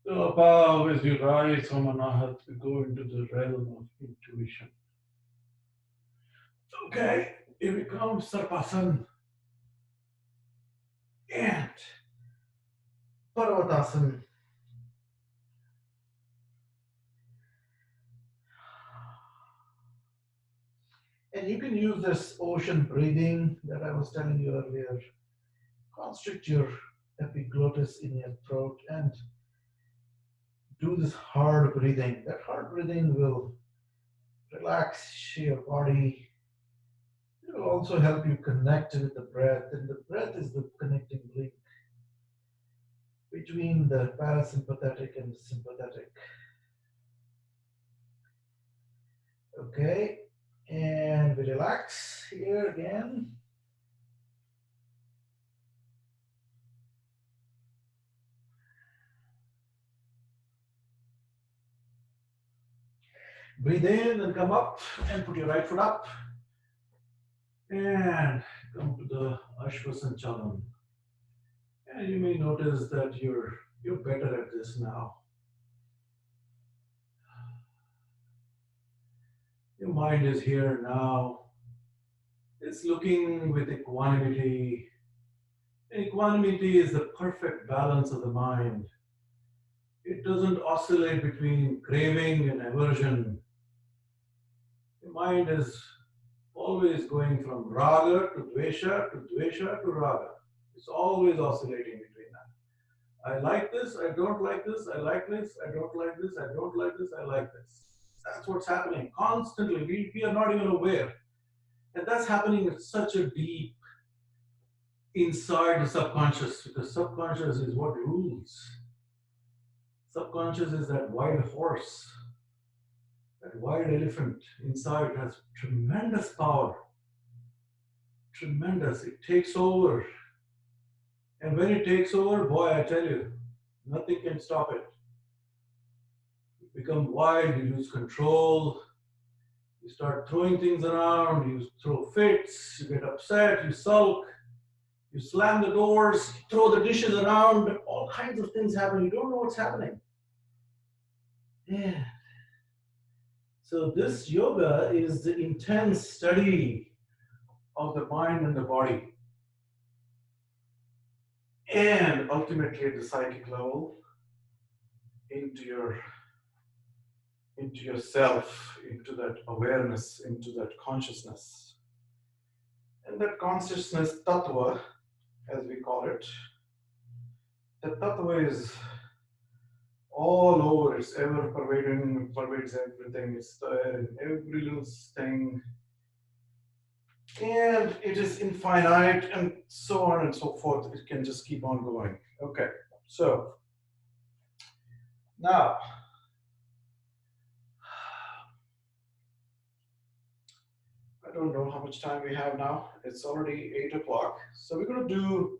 So above, as you rise from Anahat, you go into the realm of intuition. Okay, here we come, Sarpasana. And Parvatasana. And you can use this ocean breathing that I was telling you earlier. Constrict your epiglottis in your throat and do this hard breathing. That hard breathing will relax your body. It will also help you connect with the breath, and the breath is the connecting link between the parasympathetic and the sympathetic. Okay, and we relax here again. Breathe in and come up and put your right foot up. And come to the Ashwasanchalan. And you may notice that you're better at this now. Your mind is here now. It's looking with equanimity. Equanimity is the perfect balance of the mind. It doesn't oscillate between craving and aversion. The mind is always going from raga to dvesha to raga. It's always oscillating between that. I like this, I don't like this, I like this, I don't like this, I don't like this, I like this. That's what's happening constantly. We are not even aware. And that's happening at such a deep inside the subconscious, because subconscious is what rules. Subconscious is that wild horse, that wild elephant inside has tremendous power. Tremendous. It takes over. And when it takes over, boy, I tell you, nothing can stop it. You become wild, you lose control, you start throwing things around, you throw fits, you get upset, you sulk, you slam the doors, throw the dishes around, all kinds of things happen. You don't know what's happening. Yeah. So this yoga is the intense study of the mind and the body. And ultimately at the psychic level, into yourself, into that awareness, into that consciousness. And that consciousness tattva, as we call it, the tattva is all over, it's ever pervading, pervades everything, it's there in every little thing. And it is infinite and so on and so forth. It can just keep on going. Okay, so now, I don't know how much time we have now. It's already 8 o'clock. So we're going to do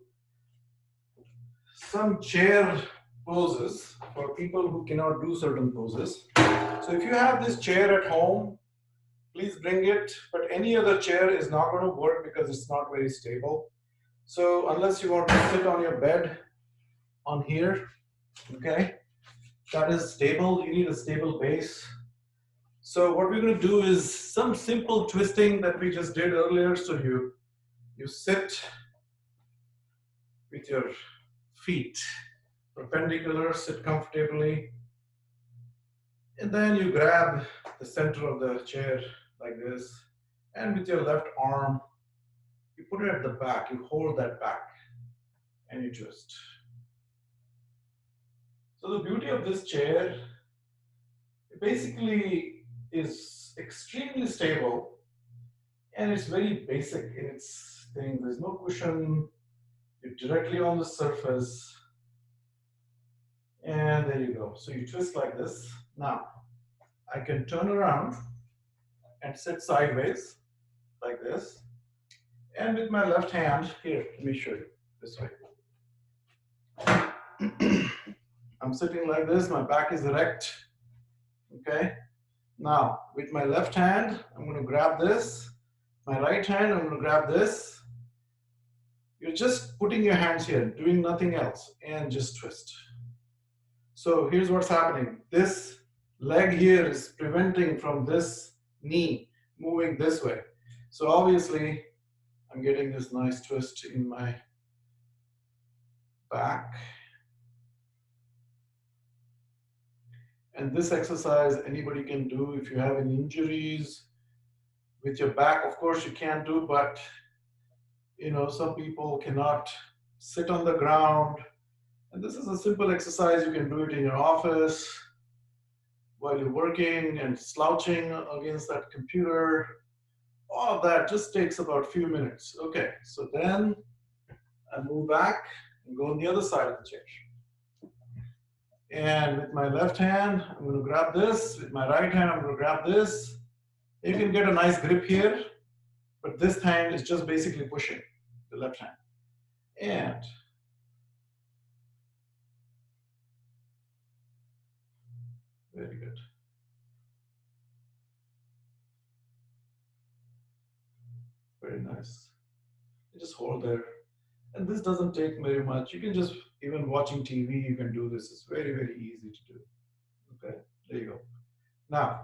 some chair poses for people who cannot do certain poses. So if you have this chair at home, please bring it, but any other chair is not going to work because it's not very stable. So unless you want to sit on your bed on here, okay, that is stable. You need a stable base. So what we're going to do is some simple twisting that we just did earlier. So you sit with your feet perpendicular, sit comfortably, and then you grab the center of the chair like this, and with your left arm, you put it at the back, you hold that back, and you twist. So the beauty of this chair, it basically is extremely stable, and it's very basic in its thing. There's no cushion, you're directly on the surface, and there you go. So you twist like this. Now, I can turn around and sit sideways like this. And with my left hand, here, let me show you this way. I'm sitting like this, my back is erect, okay? Now, with my left hand, I'm gonna grab this. My right hand, I'm gonna grab this. You're just putting your hands here, doing nothing else, and just twist. So here's what's happening. This leg here is preventing from this knee moving this way. So obviously, I'm getting this nice twist in my back. And this exercise anybody can do. If you have any injuries with your back, of course you can do, but you know, some people cannot sit on the ground. And this is a simple exercise. You can do it in your office while you're working and slouching against that computer. All of that just takes about a few minutes. Okay, so then I move back and go on the other side of the chair. And with my left hand, I'm going to grab this. With my right hand, I'm going to grab this. You can get a nice grip here, but this hand is just basically pushing the left hand. And very good. Very nice. You just hold there. And this doesn't take very much. You can just, even watching TV, you can do this. It's very, very easy to do. Okay, there you go. Now,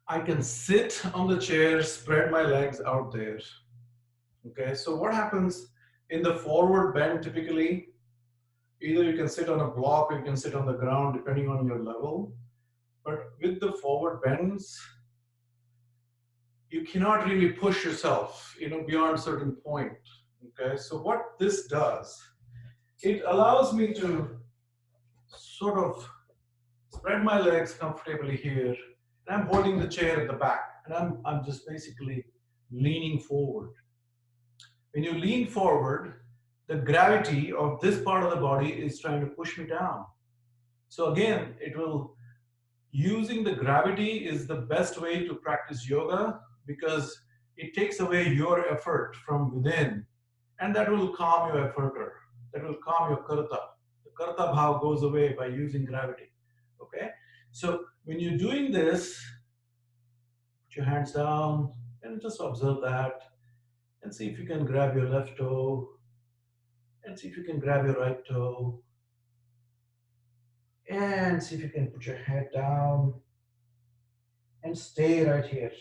I can sit on the chair, spread my legs out there. Okay, so what happens in the forward bend typically? Either you can sit on a block or you can sit on the ground depending on your level. But with the forward bends, you cannot really push yourself, beyond a certain point. Okay, so what this does, it allows me to sort of spread my legs comfortably here, and I'm holding the chair at the back, and I'm just basically leaning forward. When you lean forward, the gravity of this part of the body is trying to push me down. So again, using the gravity is the best way to practice yoga because it takes away your effort from within, and that will calm your efforter. That will calm your karta. The karta bhav goes away by using gravity. Okay? So when you're doing this, put your hands down and just observe that and see if you can grab your left toe and see if you can grab your right toe and see if you can put your head down and stay right here.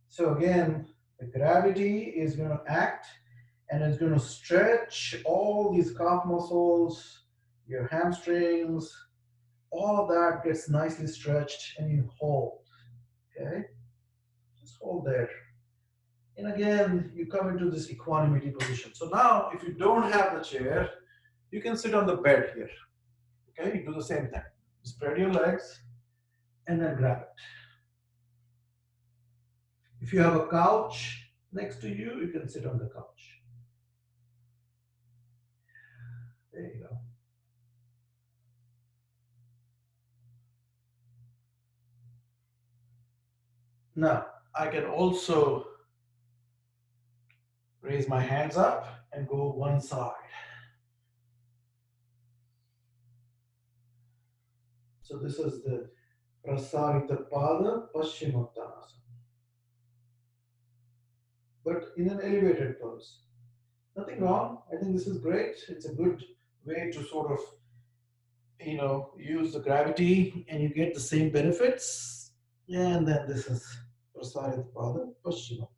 So again, the gravity is going to act and it's going to stretch all these calf muscles, your hamstrings, all of that gets nicely stretched and you hold, okay? Just hold there. And again, you come into this equanimity position. So now, if you don't have the chair, you can sit on the bed here, okay? You do the same thing. Spread your legs and then grab it. If you have a couch next to you, you can sit on the couch. There you go. Now, I can also raise my hands up and go one side. So this is the Prasarita Pada Paschimottanasana. But in an elevated pose. Nothing wrong. I think this is great. It's a good way to sort of, use the gravity and you get the same benefits. And then this is Prasarita Pada Paschimottanasana.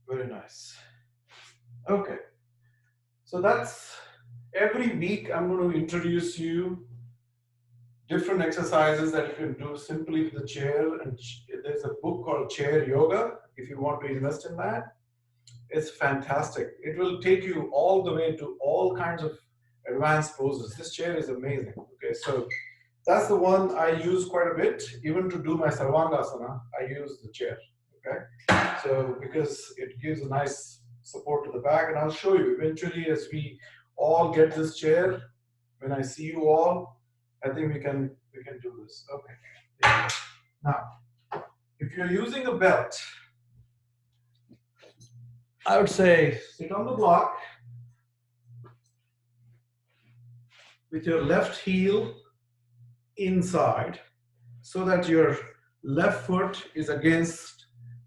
Very nice. Okay. So that's every week I'm going to introduce you different exercises that you can do simply with the chair. And there's a book called Chair Yoga if you want to invest in that. It's fantastic. It will take you all the way to all kinds of advanced poses. This chair is amazing. Okay, so that's the one I use quite a bit. Even to do my Sarvangasana, I use the chair. Okay, so because it gives a nice support to the back, and I'll show you eventually as we all get this chair. When I see you all, I think we can do this. Okay. Now, if you're using a belt, I would say sit on the block with your left heel inside so that your left foot is against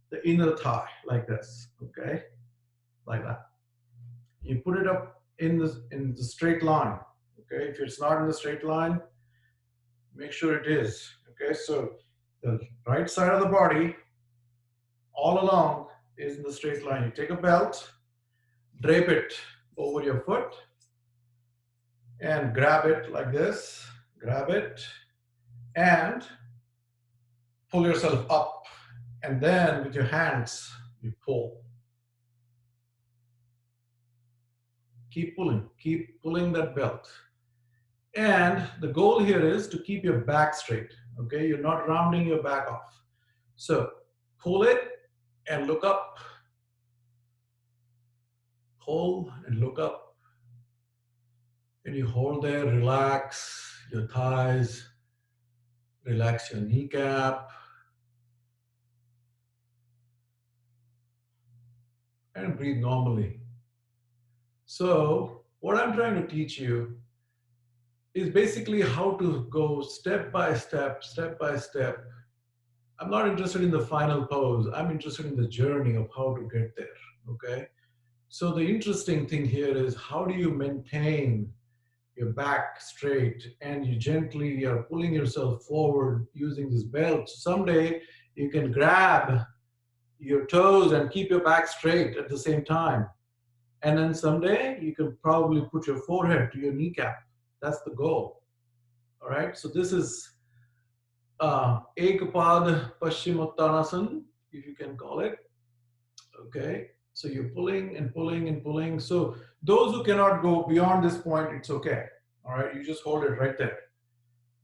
the inner thigh like this, okay? Like that. You put it up in the straight line, okay? If it's not in the straight line, make sure it is, okay? So the right side of the body all along is in the straight line. You take a belt, drape it over your foot, and grab it like this, grab it, and pull yourself up. And then with your hands, you pull. Keep pulling that belt. And the goal here is to keep your back straight, okay? You're not rounding your back off. So pull it and look up. Pull and look up. And you hold there, relax your thighs, relax your kneecap. and breathe normally. So what I'm trying to teach you is basically how to go step by step, step by step. I'm not interested in the final pose. I'm interested in the journey of how to get there, okay? So the interesting thing here is how do you maintain your back straight and you gently are pulling yourself forward using this belt. Someday you can grab your toes and keep your back straight at the same time. And then someday you can probably put your forehead to your kneecap. That's the goal. All right. So this is Ekapad Paschimottanasana, if you can call it. Okay. So you're pulling and pulling and pulling. So those who cannot go beyond this point, it's okay. All right. You just hold it right there.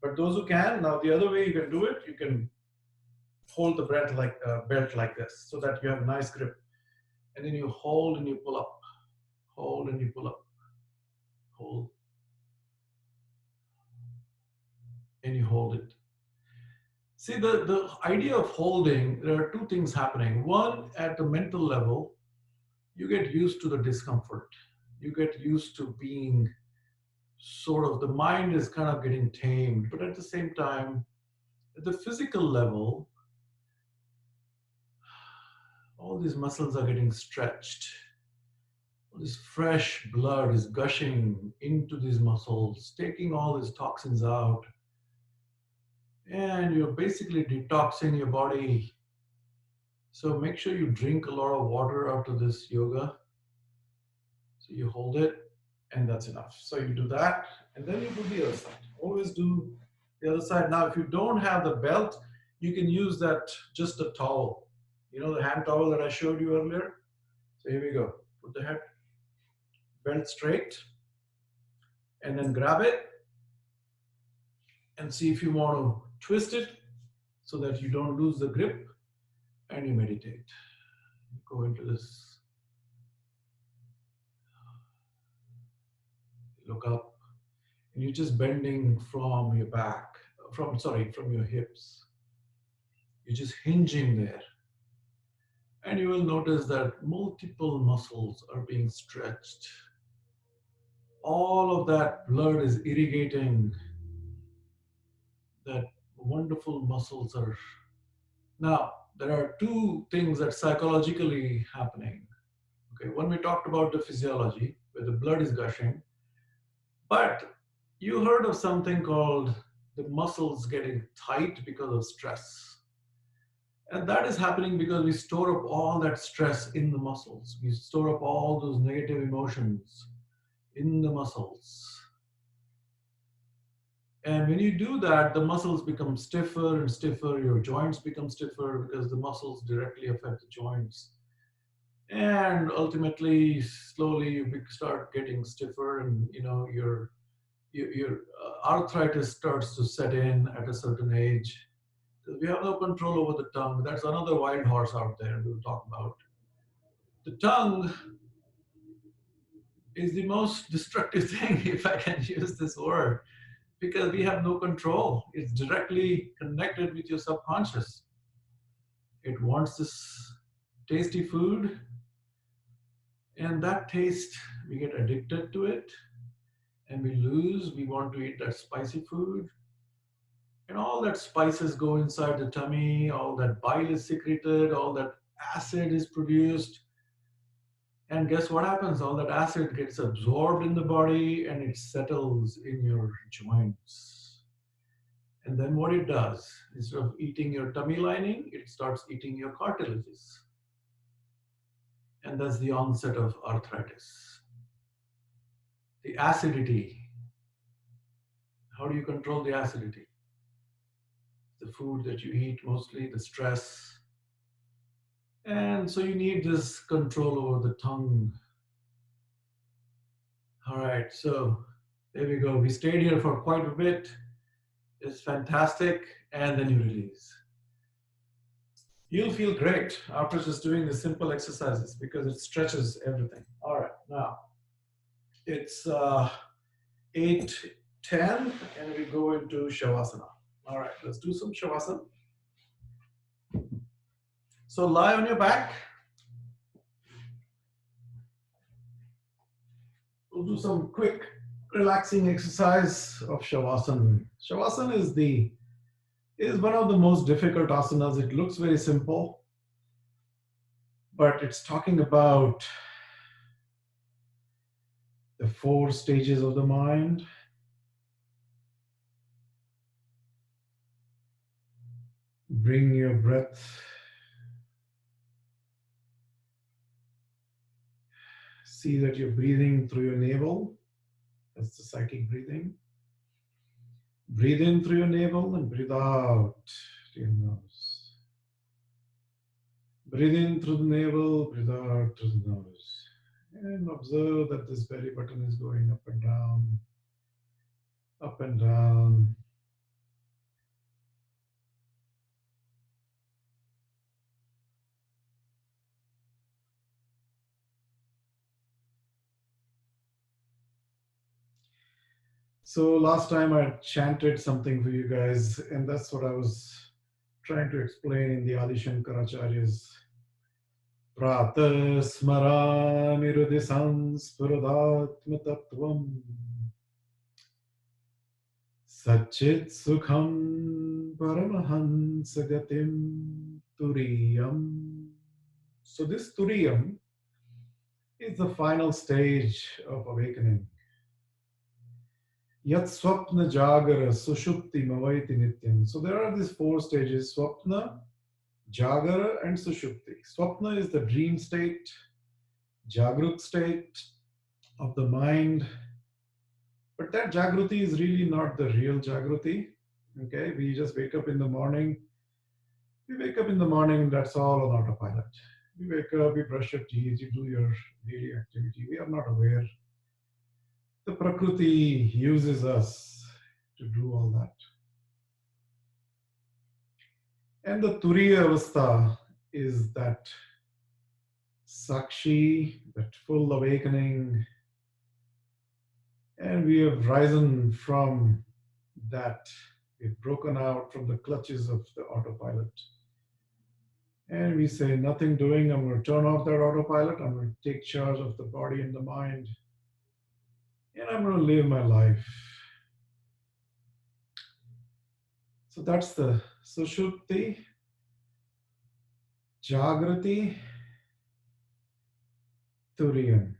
But those who can, now the other way you can do it, you can hold the breath like belt like this so that you have a nice grip. And then you hold and you pull up. Hold and you pull up. Hold. And you hold it. See, the idea of holding, there are two things happening. One, at the mental level, you get used to the discomfort. You get used to being sort of, the mind is kind of getting tamed. But at the same time, at the physical level, all these muscles are getting stretched. All this fresh blood is gushing into these muscles, taking all these toxins out. And you're basically detoxing your body. So make sure you drink a lot of water after this yoga. So you hold it, and that's enough. So you do that, and then you do the other side. Always do the other side. Now, if you don't have the belt, you can use that, just a towel. You know the hand towel that I showed you earlier? So here we go. Put the head, belt straight, and then grab it, and see if you want to twist it so that you don't lose the grip, and you meditate. Go into this, look up, and you're just bending from your back, from your hips. You're just hinging there. And you will notice that multiple muscles are being stretched. All of that blood is irrigating. That wonderful muscles are. Now, there are two things that psychologically happening. Okay, one we talked about the physiology, where the blood is gushing. But you heard of something called the muscles getting tight because of stress. And that is happening because we store up all that stress in the muscles. We store up all those negative emotions in the muscles. And when you do that, the muscles become stiffer and stiffer. Your joints become stiffer because the muscles directly affect the joints. And ultimately, slowly, you start getting stiffer, and your arthritis starts to set in at a certain age. We have no control over the tongue. That's another wild horse out there we'll talk about. The tongue is the most destructive thing, if I can use this word, because we have no control. It's directly connected with your subconscious. It wants this tasty food, and that taste, we get addicted to it, and we want to eat that spicy food. And all that spices go inside the tummy, all that bile is secreted, all that acid is produced. And guess what happens? All that acid gets absorbed in the body and it settles in your joints. And then what it does, instead of eating your tummy lining, it starts eating your cartilages. And that's the onset of arthritis. The acidity. How do you control the acidity? The food that you eat mostly, the stress. And so you need this control over the tongue. All right, so there we go. We stayed here for quite a bit. It's fantastic. And then you release. You'll feel great after just doing the simple exercises because it stretches everything. All right, now it's 8:10 and we go into Shavasana. All right, let's do some Shavasana. So lie on your back. We'll do some quick relaxing exercise of Shavasana. Shavasana is one of the most difficult asanas. It looks very simple, but it's talking about the 4 stages of the mind. Bring your breath. See that you're breathing through your navel. That's the psychic breathing. Breathe in through your navel and breathe out to your nose. Breathe in through the navel, breathe out through the nose. And observe that this belly button is going up and down, up and down. So last time I chanted something for you guys, and that's what I was trying to explain in the Adi Shankaracharya's Prata Smarami Hridhi Sanspurudatma Tattvam Satchit Sukham Paramahansa Gatim Turiyam. So this Turiyam is the final stage of awakening. Yat Swapna Jagara Sushupti Mavaiti Nityam. So there are these 4 stages: Swapna, Jagara, and Sushupti. Swapna is the dream state, Jagrut state of the mind. But that Jagruti is really not the real Jagruti. Okay, we just wake up in the morning. We wake up in the morning, that's all on autopilot. We wake up, we brush your teeth, you do your daily activity. We are not aware. The Prakriti uses us to do all that. And the Turiya Avastha is that Sakshi, that full awakening. And we have risen from that. We've broken out from the clutches of the autopilot. And we say, nothing doing, I'm going to turn off that autopilot. I'm going to take charge of the body and the mind. And I'm going to live my life. So that's the Sushupti, Jagrati, Turiyam.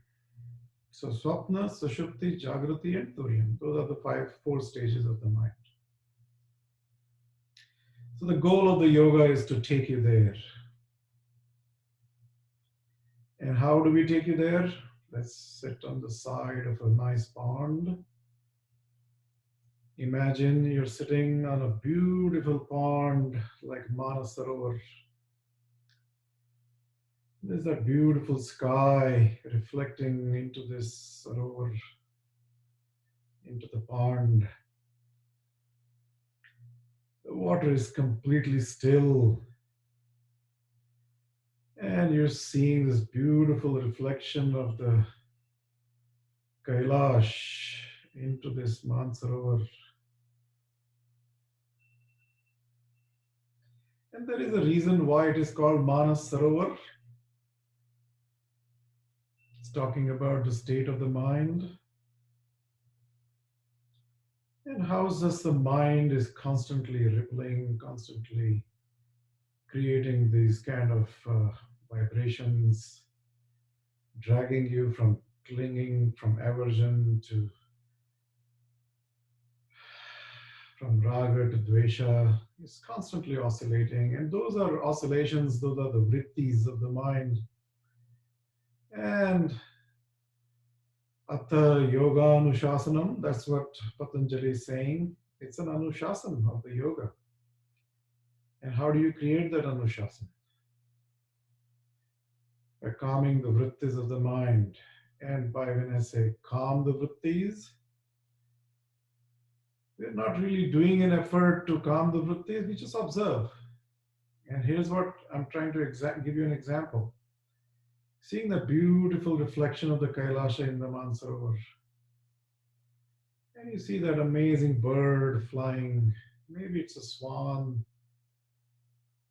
So Swapna, Sushupti, Jagrati, and Turiyam. Those are the 4 stages of the mind. So the goal of the yoga is to take you there. And how do we take you there? Let's sit on the side of a nice pond. Imagine you're sitting on a beautiful pond like Manasarovar. There's that beautiful sky reflecting into this sarovar, into the pond. The water is completely still. And you're seeing this beautiful reflection of the Kailash into this Mansarovar. And there is a reason why it is called Manas Sarovar. It's talking about the state of the mind. And how does the mind is constantly rippling, constantly creating these kind of vibrations, dragging you from clinging, from aversion to, from raga to dvesha, is constantly oscillating. And those are oscillations, those are the vrittis of the mind. And Atha Yoga Anushasanam, that's what Patanjali is saying. It's an Anushasan of the yoga. And how do you create that Anushasan? By calming the vrittis of the mind. And by, when I say calm the vrittis, we're not really doing an effort to calm the vrittis, we just observe. And here's what I'm trying to give you an example. Seeing the beautiful reflection of the Kailasha in the Mansarovar. And you see that amazing bird flying. Maybe it's a swan.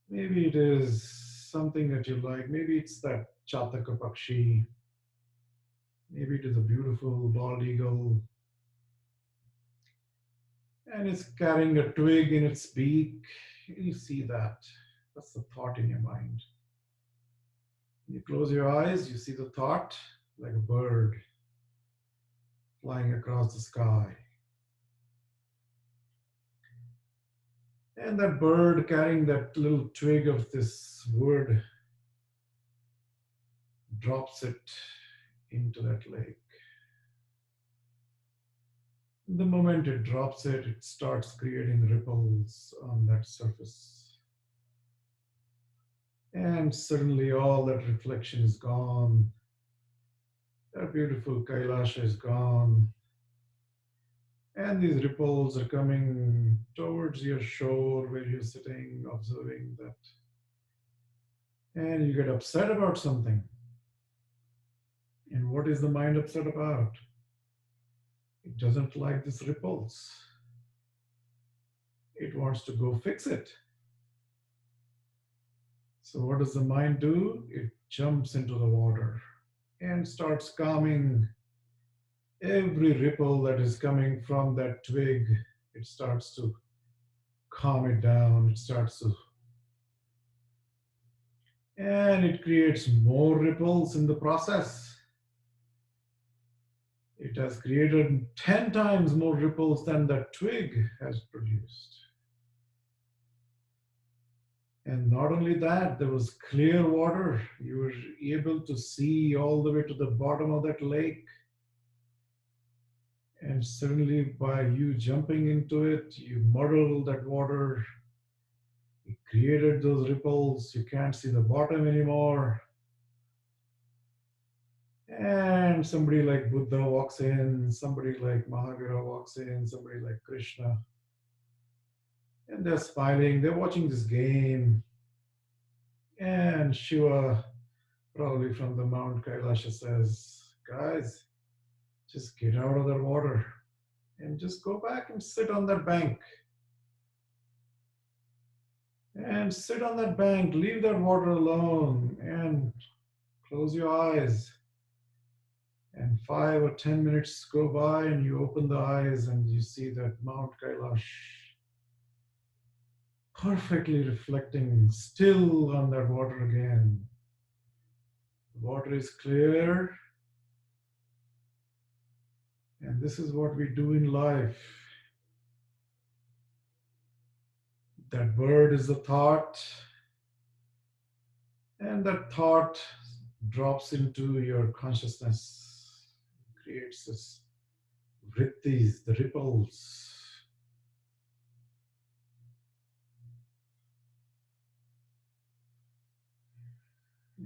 Maybe it is something that you like. Maybe it's that Chataka Pakshi. Maybe it is a beautiful bald eagle, and it's carrying a twig in its beak. You see that. That's the thought in your mind. You close your eyes, you see the thought like a bird flying across the sky. And that bird carrying that little twig of this wood drops it into that lake. The moment it drops it, it starts creating ripples on that surface. And suddenly all that reflection is gone. That beautiful Kailasha is gone. And these ripples are coming towards your shore where you're sitting, observing that. And you get upset about something. And what is the mind upset about? It doesn't like these ripples. It wants to go fix it. So what does the mind do? It jumps into the water and starts calming every ripple that is coming from that twig. It starts to calm it down. It starts to, and it creates more ripples in the process. It has created 10 times more ripples than that twig has produced. And not only that, there was clear water. You were able to see all the way to the bottom of that lake. And suddenly, by you jumping into it, you muddled that water. You created those ripples. You can't see the bottom anymore. And somebody like Buddha walks in, somebody like Mahavira walks in, somebody like Krishna. And they're smiling, they're watching this game. And Shiva, probably from the Mount Kailasha, says, guys, just get out of that water and just go back and sit on that bank. And sit on that bank, leave that water alone, and close your eyes. And 5 or 10 minutes go by, and you open the eyes, and you see that Mount Kailash perfectly reflecting still on that water again. The water is clear. And this is what we do in life. That bird is the thought, and that thought drops into your consciousness, creates this vrittis, the ripples.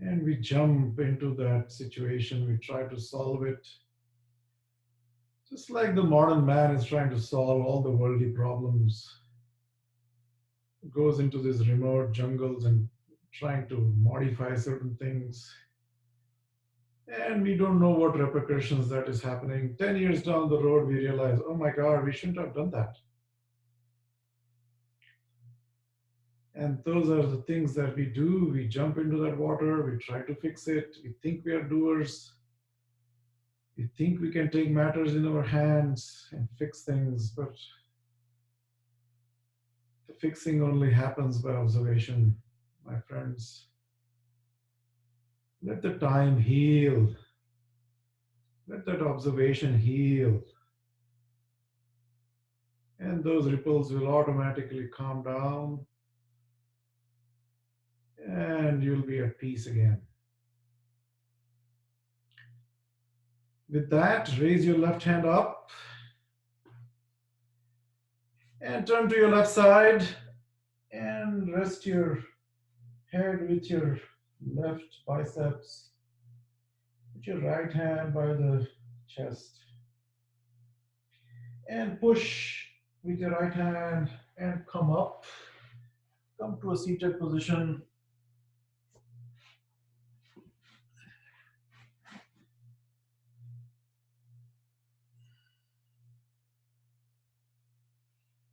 And we jump into that situation, we try to solve it. Just like the modern man is trying to solve all the worldly problems. Goes into these remote jungles and trying to modify certain things. And we don't know what repercussions that is happening. 10 years down the road, we realize, oh my God, we shouldn't have done that. And those are the things that we do. We jump into that water, we try to fix it. We think we are doers. We think we can take matters in our hands and fix things, but the fixing only happens by observation, my friends. Let the time heal. Let that observation heal. And those ripples will automatically calm down. And you'll be at peace again. With that, raise your left hand up. And turn to your left side. And rest your head with your left biceps. Put your right hand by the chest. And push with your right hand and come up. Come to a seated position.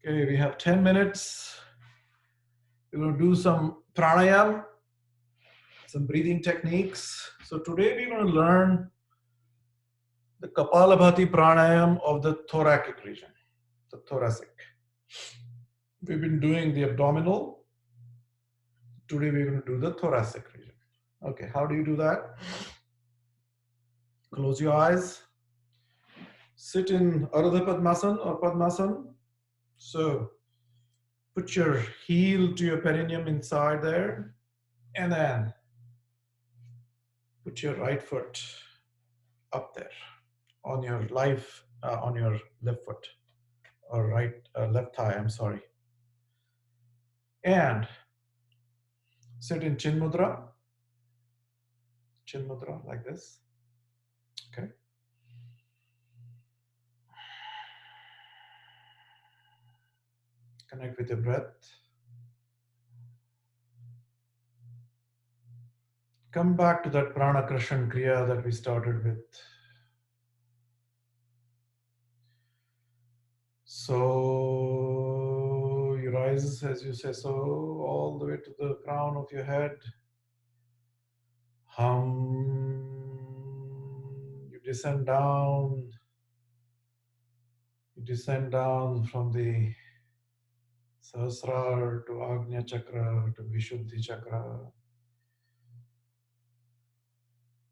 Okay, we have 10 minutes. We're going to do some pranayam, some breathing techniques. So today we're going to learn the Kapalabhati pranayam of the thoracic region, the thoracic. We've been doing the abdominal. Today we're going to do the thoracic region. Okay, how do you do that? Close your eyes. Sit in Ardha Padmasana or Padmasana. So put your heel to your perineum inside there, and then put your right foot up there on your on your left foot or left thigh. I'm sorry. And sit in Chin Mudra like this. Okay. Connect with your breath. Come back to that prana krashan kriya that we started with. So you rise as you say so, all the way to the crown of your head. Hum. You descend down. You descend down from the Sahasrara to Agnya Chakra to Vishuddhi Chakra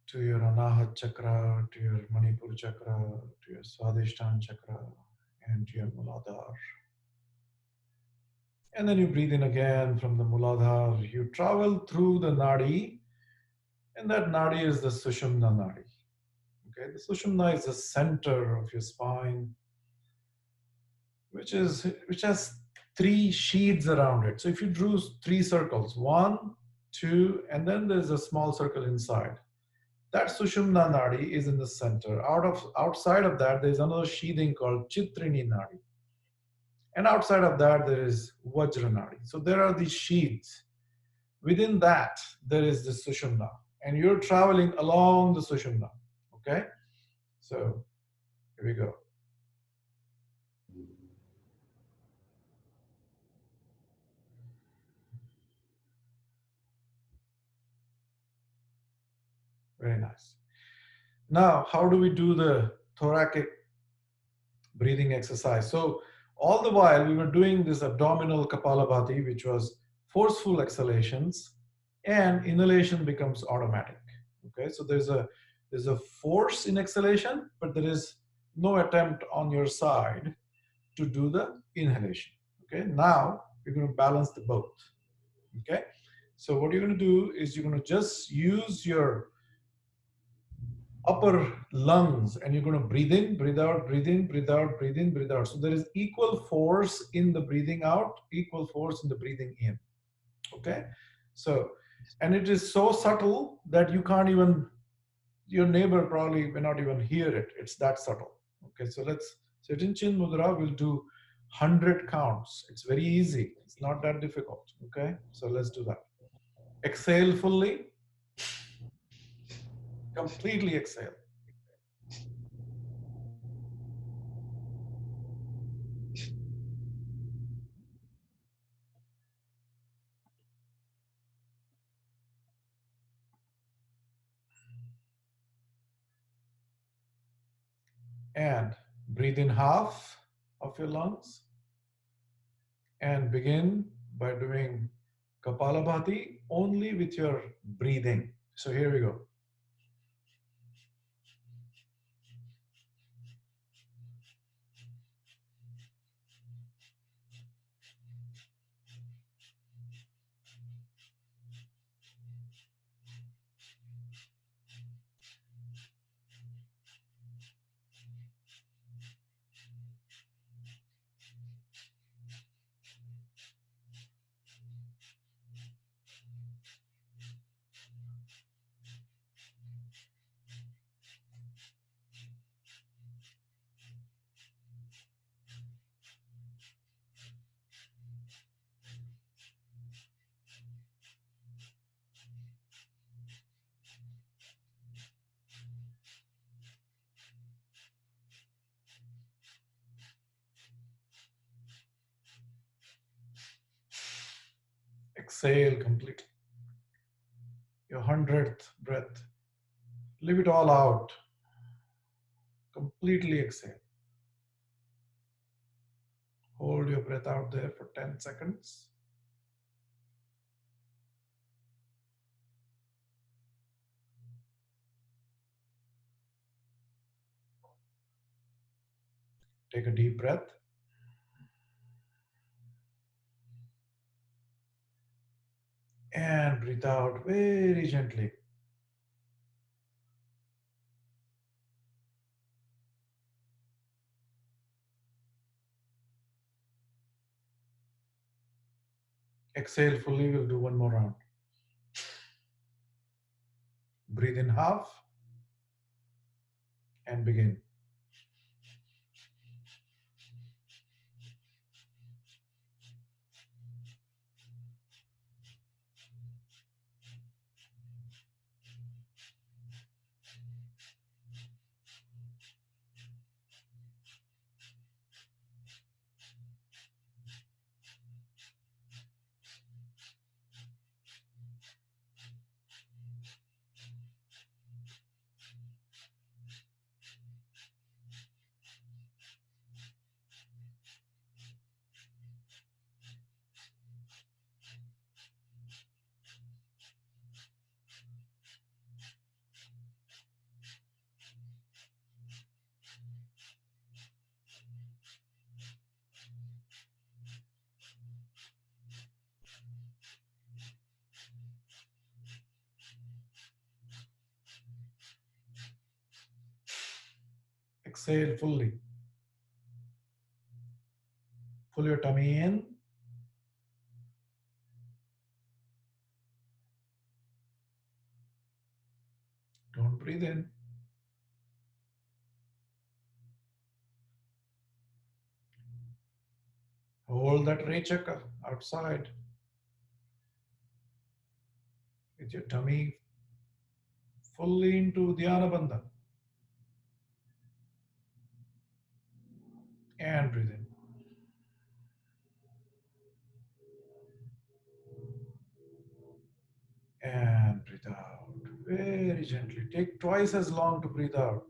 to your Anahat Chakra to your Manipur Chakra to your Swadhisthana Chakra and to your Muladhara. And then you breathe in again from the Muladhara. You travel through the Nadi, and that Nadi is the Sushumna Nadi. Okay, the Sushumna is the center of your spine, which has three sheaths around it. So if you drew three circles, 1, 2, and then there's a small circle inside. That Sushumna Nadi is in the center. Outside of that, there's another sheathing called Chitrini Nadi. And outside of that, there is Vajra Nadi. So there are these sheaths. Within that, there is the Sushumna. And you're traveling along the Sushumna. Okay? So here we go. Very nice. Now, how do we do the thoracic breathing exercise? So all the while we were doing this abdominal Kapalabhati, which was forceful exhalations, and inhalation becomes automatic. Okay, so there's a force in exhalation, but there is no attempt on your side to do the inhalation. Okay, now you're going to balance the both. Okay, so what you're going to do is you're going to just use your upper lungs and you're going to breathe in, breathe out, breathe in, breathe out, breathe in, breathe out. So there is equal force in the breathing out, equal force in the breathing in. Okay, so, and it is so subtle that you can't even, your neighbor probably may not even hear it. It's that subtle. Okay, so let's sit in Chin Mudra. We'll do 100 counts. It's very easy. It's not that difficult. Okay, so let's do that. Exhale fully. Completely exhale. And breathe in half of your lungs. And begin by doing Kapalabhati only with your breathing. So here we go. Exhale completely. Your 100th breath. Leave it all out. Completely exhale. Hold your breath out there for 10 seconds. Take a deep breath. And breathe out very gently. Exhale fully, we'll do one more round. Breathe in half and begin. Exhale fully. Pull your tummy in. Don't breathe in. Hold that rechaka outside with your tummy fully into Dhyana Bandha. And breathe in. And breathe out very gently. Take twice as long to breathe out.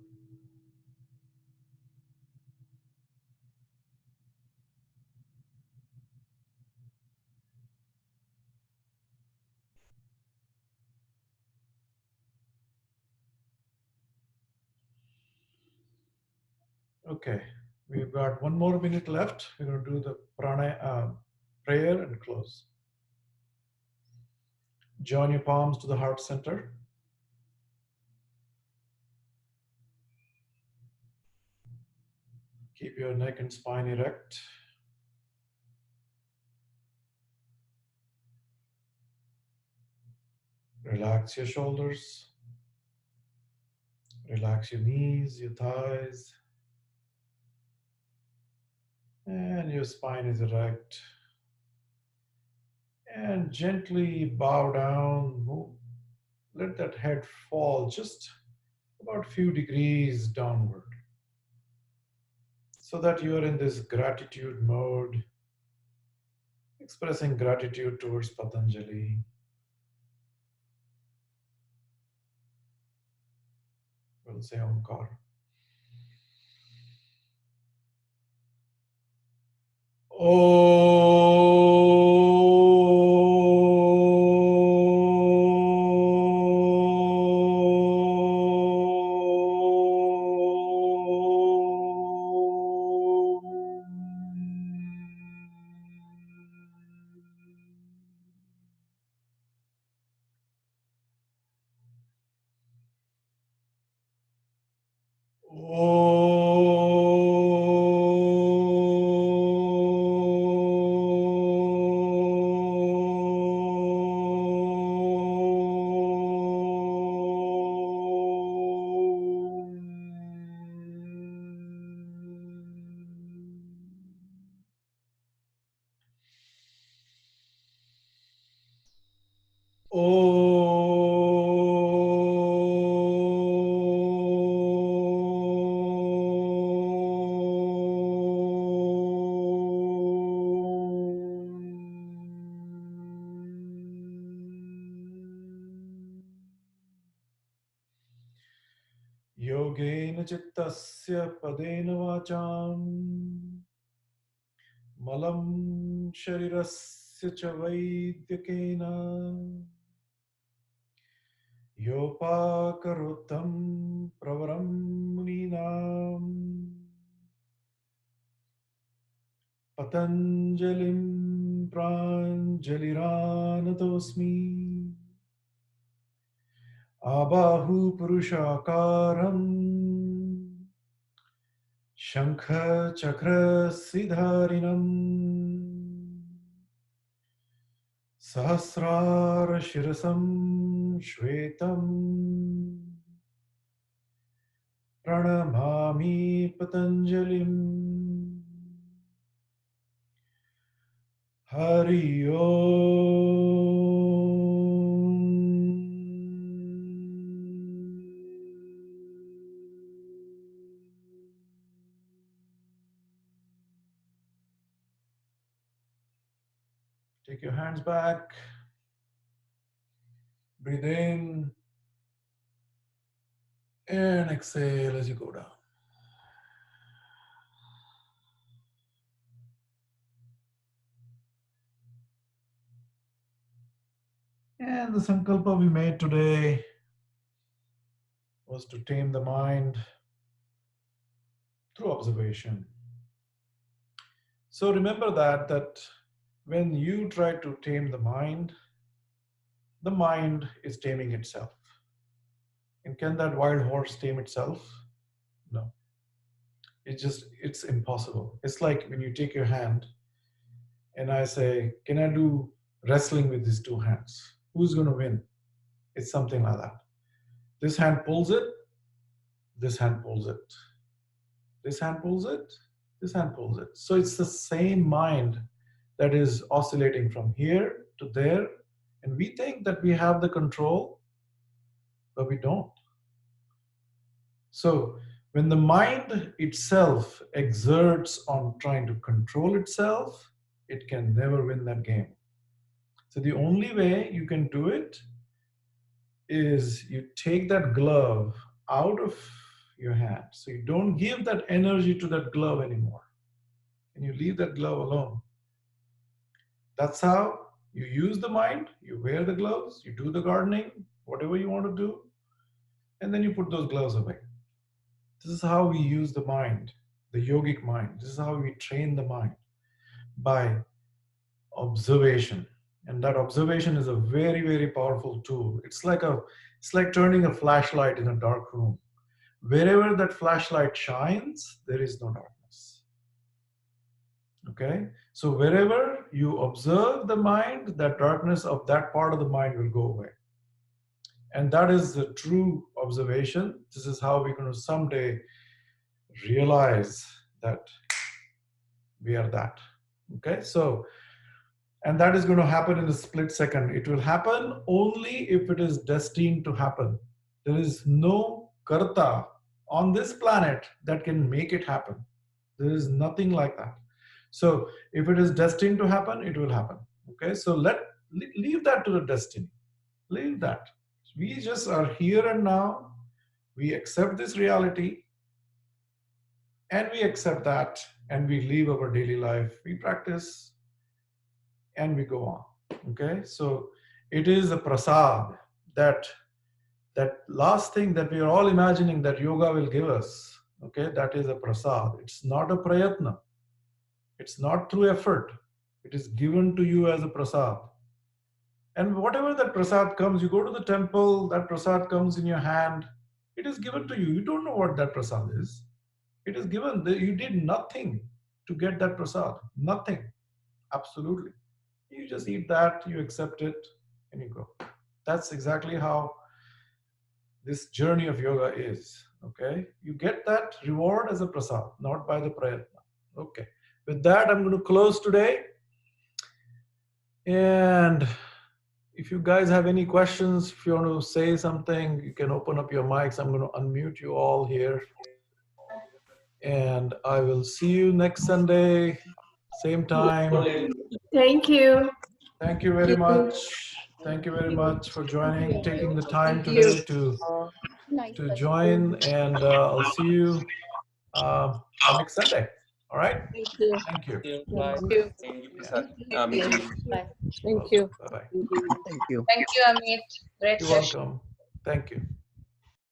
Okay, we've got 1 more minute left. We're going to do the prayer and close. Join your palms to the heart center. Keep your neck and spine erect. Relax your shoulders. Relax your knees, your thighs. And your spine is erect. And gently bow down. Let that head fall just about a few degrees downward, so that you are in this gratitude mode, expressing gratitude towards Patanjali. We'll say Omkar. Yogena Chittasya Padena Vacham Malam Sharirasya Chavaidhyakena Yopakarotam Pravaram Muninam Patanjalim Pranjaliranatosmi Abahu Purushakaram Shankha Chakra Siddharinam Sahasrara Shirasam Shvetam Pranamami Patanjalim Hari Take your hands back. Breathe in and exhale as you go down. And the sankalpa we made today was to tame the mind through observation. So remember that when you try to tame the mind is taming itself. And can that wild horse tame itself? No. It's impossible. It's like when you take your hand and I say, can I do wrestling with these two hands? Who's going to win? It's something like that. This hand pulls it, this hand pulls it. This hand pulls it, this hand pulls it. So it's the same mind that is oscillating from here to there. And we think that we have the control, but we don't. So when the mind itself exerts on trying to control itself, it can never win that game. So the only way you can do it is you take that glove out of your hand. So you don't give that energy to that glove anymore. And you leave that glove alone. That's how you use the mind, you wear the gloves, you do the gardening, whatever you want to do, and then you put those gloves away. This is how we use the mind, the yogic mind. This is how we train the mind, by observation. And that observation is a very, very powerful tool. It's like turning a flashlight in a dark room. Wherever that flashlight shines, there is no darkness. Okay? So wherever you observe the mind, that darkness of that part of the mind will go away. And that is the true observation. This is how we're going to someday realize that we are that. Okay? So, and that is going to happen in a split second. It will happen only if it is destined to happen. There is no karta on this planet that can make it happen. There is nothing like that. So if it is destined to happen, it will happen. Okay, so leave that to the destiny. Leave that. We just are here and now. We accept this reality, and we accept that, and we live our daily life. We practice, and we go on. Okay, so it is a prasad, that last thing that we are all imagining that yoga will give us. Okay, that is a prasad. It's not a prayatna. It's not through effort. It is given to you as a prasad. And whatever that prasad comes, you go to the temple, that prasad comes in your hand. It is given to you. You don't know what that prasad is. It is given. You did nothing to get that prasad. Nothing. Absolutely. You just eat that, you accept it, and you go. That's exactly how this journey of yoga is. Okay? You get that reward as a prasad, not by the prayatna. Okay. With that, I'm going to close today. And if you guys have any questions, if you want to say something, you can open up your mics. I'm going to unmute you all here. And I will see you next Sunday, same time. Thank you. Thank you very much. Thank you very much for joining, taking the time today to to join, and I'll see you next Sunday. All right. Thank you. Thank you. Bye. Thank you. Thank you, Yeah. Miji. Thank you. Bye bye. Thank you. Thank you, Amit. Great You're session. welcome. Thank you.